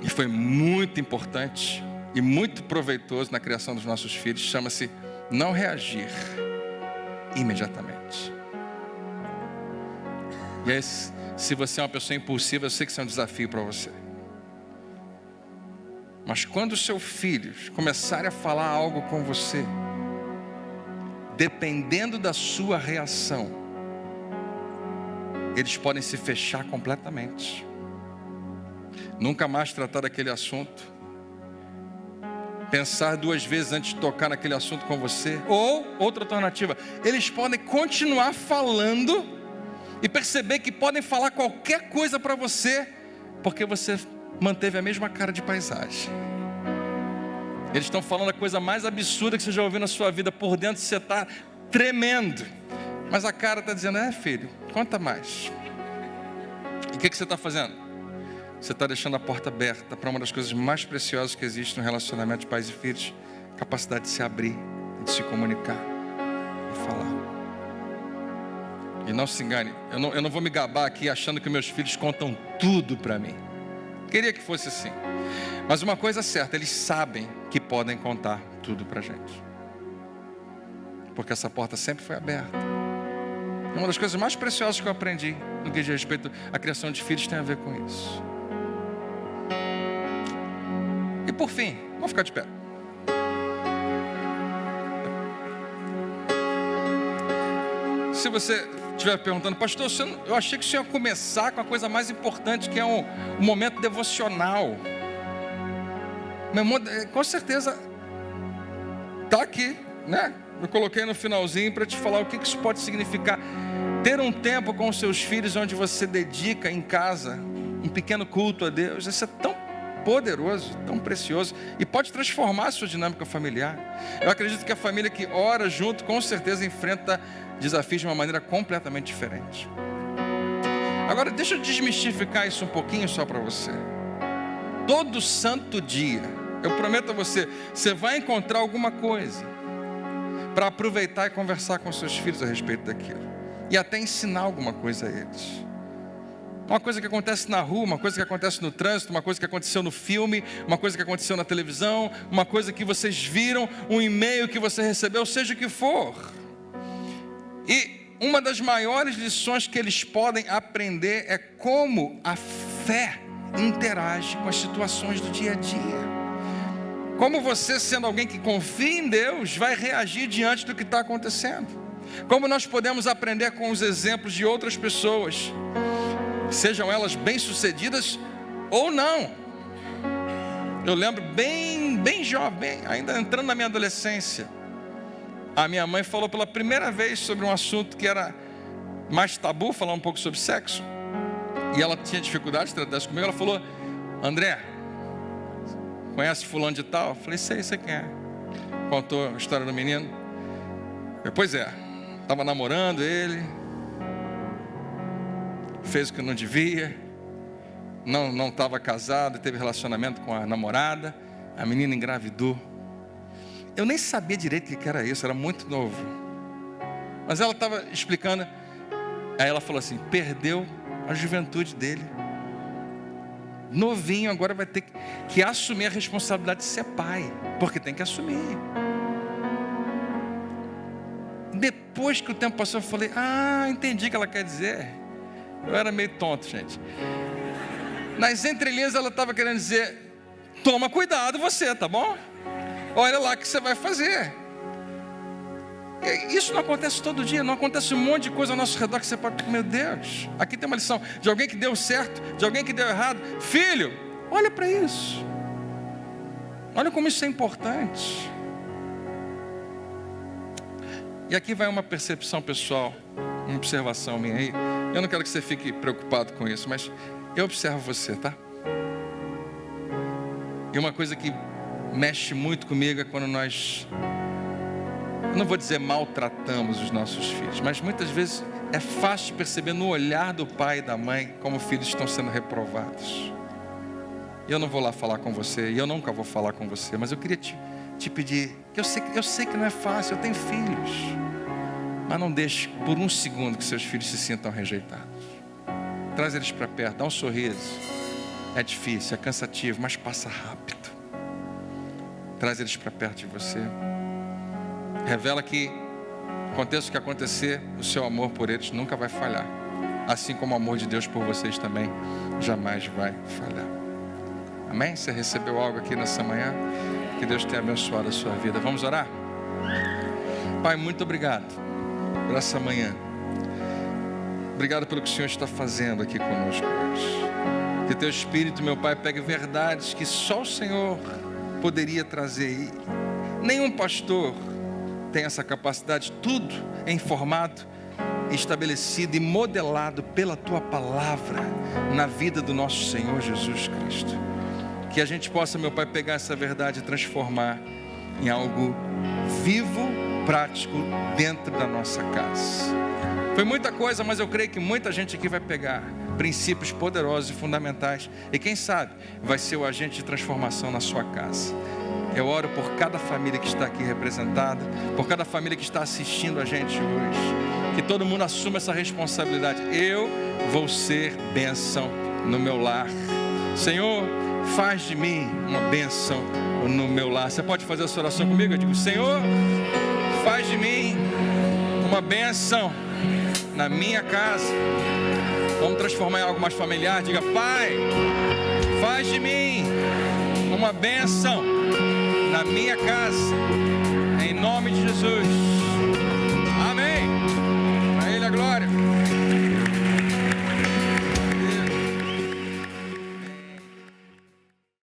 e foi muito importante e muito proveitoso na criação dos nossos filhos, chama-se não reagir imediatamente. E aí, se você é uma pessoa impulsiva, eu sei que isso é um desafio para você. Mas quando os seus filhos começarem a falar algo com você, dependendo da sua reação, eles podem se fechar completamente, nunca mais tratar daquele assunto, pensar 2 vezes antes de tocar naquele assunto com você. Ou, outra alternativa, eles podem continuar falando e perceber que podem falar qualquer coisa para você, porque você manteve a mesma cara de paisagem. Eles estão falando a coisa mais absurda que você já ouviu na sua vida. Por dentro você está tremendo, mas a cara está dizendo: filho, conta mais. E o que você está fazendo? Você está deixando a porta aberta para uma das coisas mais preciosas que existe no relacionamento de pais e filhos: capacidade de se abrir, de se comunicar e falar. E não se engane, eu não vou me gabar aqui achando que meus filhos contam tudo para mim. Queria que fosse assim. Mas uma coisa é certa, eles sabem que podem contar tudo para a gente, porque essa porta sempre foi aberta. Uma das coisas mais preciosas que eu aprendi no que diz respeito à criação de filhos tem a ver com isso. E por fim, vamos ficar de pé. Se você estiver perguntando: pastor, eu achei que o senhor ia começar com a coisa mais importante, que é um momento devocional. Meu irmão, com certeza está aqui, né? Eu coloquei no finalzinho para te falar o que isso pode significar. Ter um tempo com os seus filhos onde você dedica em casa um pequeno culto a Deus. Isso é tão poderoso, tão precioso, e pode transformar a sua dinâmica familiar. Eu acredito que a família que ora junto, com certeza enfrenta desafios de uma maneira completamente diferente. Agora, deixa eu desmistificar isso um pouquinho só para você. Todo santo dia, eu prometo a você, você vai encontrar alguma coisa para aproveitar e conversar com seus filhos a respeito daquilo, e até ensinar alguma coisa a eles. Uma coisa que acontece na rua, uma coisa que acontece no trânsito, uma coisa que aconteceu no filme, uma coisa que aconteceu na televisão, uma coisa que vocês viram, um e-mail que você recebeu, seja o que for. E uma das maiores lições que eles podem aprender é como a fé interage com as situações do dia a dia. Como você, sendo alguém que confia em Deus, vai reagir diante do que está acontecendo. Como nós podemos aprender com os exemplos de outras pessoas, sejam elas bem-sucedidas ou não. Eu lembro bem jovem, ainda entrando na minha adolescência, a minha mãe falou pela primeira vez sobre um assunto que era mais tabu, falar um pouco sobre sexo. E ela tinha dificuldade de tratar isso comigo. Ela falou: André, conhece fulano de tal? Eu falei: sei quem é. Contou a história do menino. Pois é, estava namorando ele, fez o que não devia, não estava casado, teve relacionamento com a namorada, a menina engravidou. Eu nem sabia direito o que era isso, era muito novo. Mas ela estava explicando, aí ela falou assim: perdeu a juventude dele. Novinho, agora vai ter que assumir a responsabilidade de ser pai, porque tem que assumir. Depois que o tempo passou, eu falei: entendi o que ela quer dizer. Eu era meio tonto, gente. Nas entrelinhas ela estava querendo dizer: toma cuidado você, tá bom? Olha lá o que você vai fazer. Isso não acontece todo dia, não acontece um monte de coisa ao nosso redor que você pode... Meu Deus, aqui tem uma lição de alguém que deu certo, de alguém que deu errado. Filho, olha para isso. Olha como isso é importante. E aqui vai uma percepção pessoal, uma observação minha aí. Eu não quero que você fique preocupado com isso, mas eu observo você, tá? E uma coisa que mexe muito comigo é quando nós, eu não vou dizer maltratamos os nossos filhos, mas muitas vezes é fácil perceber no olhar do pai e da mãe como filhos estão sendo reprovados. Eu não vou lá falar com você, e eu nunca vou falar com você, mas eu queria te pedir, que eu sei que não é fácil, eu tenho filhos, mas não deixe por um segundo que seus filhos se sintam rejeitados. Traz eles para perto, dá um sorriso. É difícil, é cansativo, mas passa rápido. Traz eles para perto de você. Revela que, aconteça o que acontecer, o seu amor por eles nunca vai falhar. Assim como o amor de Deus por vocês também jamais vai falhar. Amém? Você recebeu algo aqui nessa manhã? Que Deus tenha abençoado a sua vida. Vamos orar? Pai, muito obrigado por essa manhã. Obrigado pelo que o Senhor está fazendo aqui conosco hoje. Que teu Espírito, meu Pai, pegue verdades que só o Senhor poderia trazer. Nenhum pastor tem essa capacidade. Tudo é informado, estabelecido e modelado pela tua palavra na vida do nosso Senhor Jesus Cristo. Que a gente possa, meu Pai, pegar essa verdade e transformar em algo vivo, prático, dentro da nossa casa. Foi muita coisa, mas eu creio que muita gente aqui vai pegar princípios poderosos e fundamentais. E quem sabe vai ser o agente de transformação na sua casa. Eu oro por cada família que está aqui representada, por cada família que está assistindo a gente hoje. Que todo mundo assuma essa responsabilidade. Eu vou ser bênção no meu lar. Senhor, faz de mim uma bênção no meu lar. Você pode fazer essa oração comigo? Eu digo: Senhor, faz de mim uma bênção na minha casa. Vamos transformar em algo mais familiar. Diga: Pai, faz de mim uma bênção na minha casa, em nome de Jesus.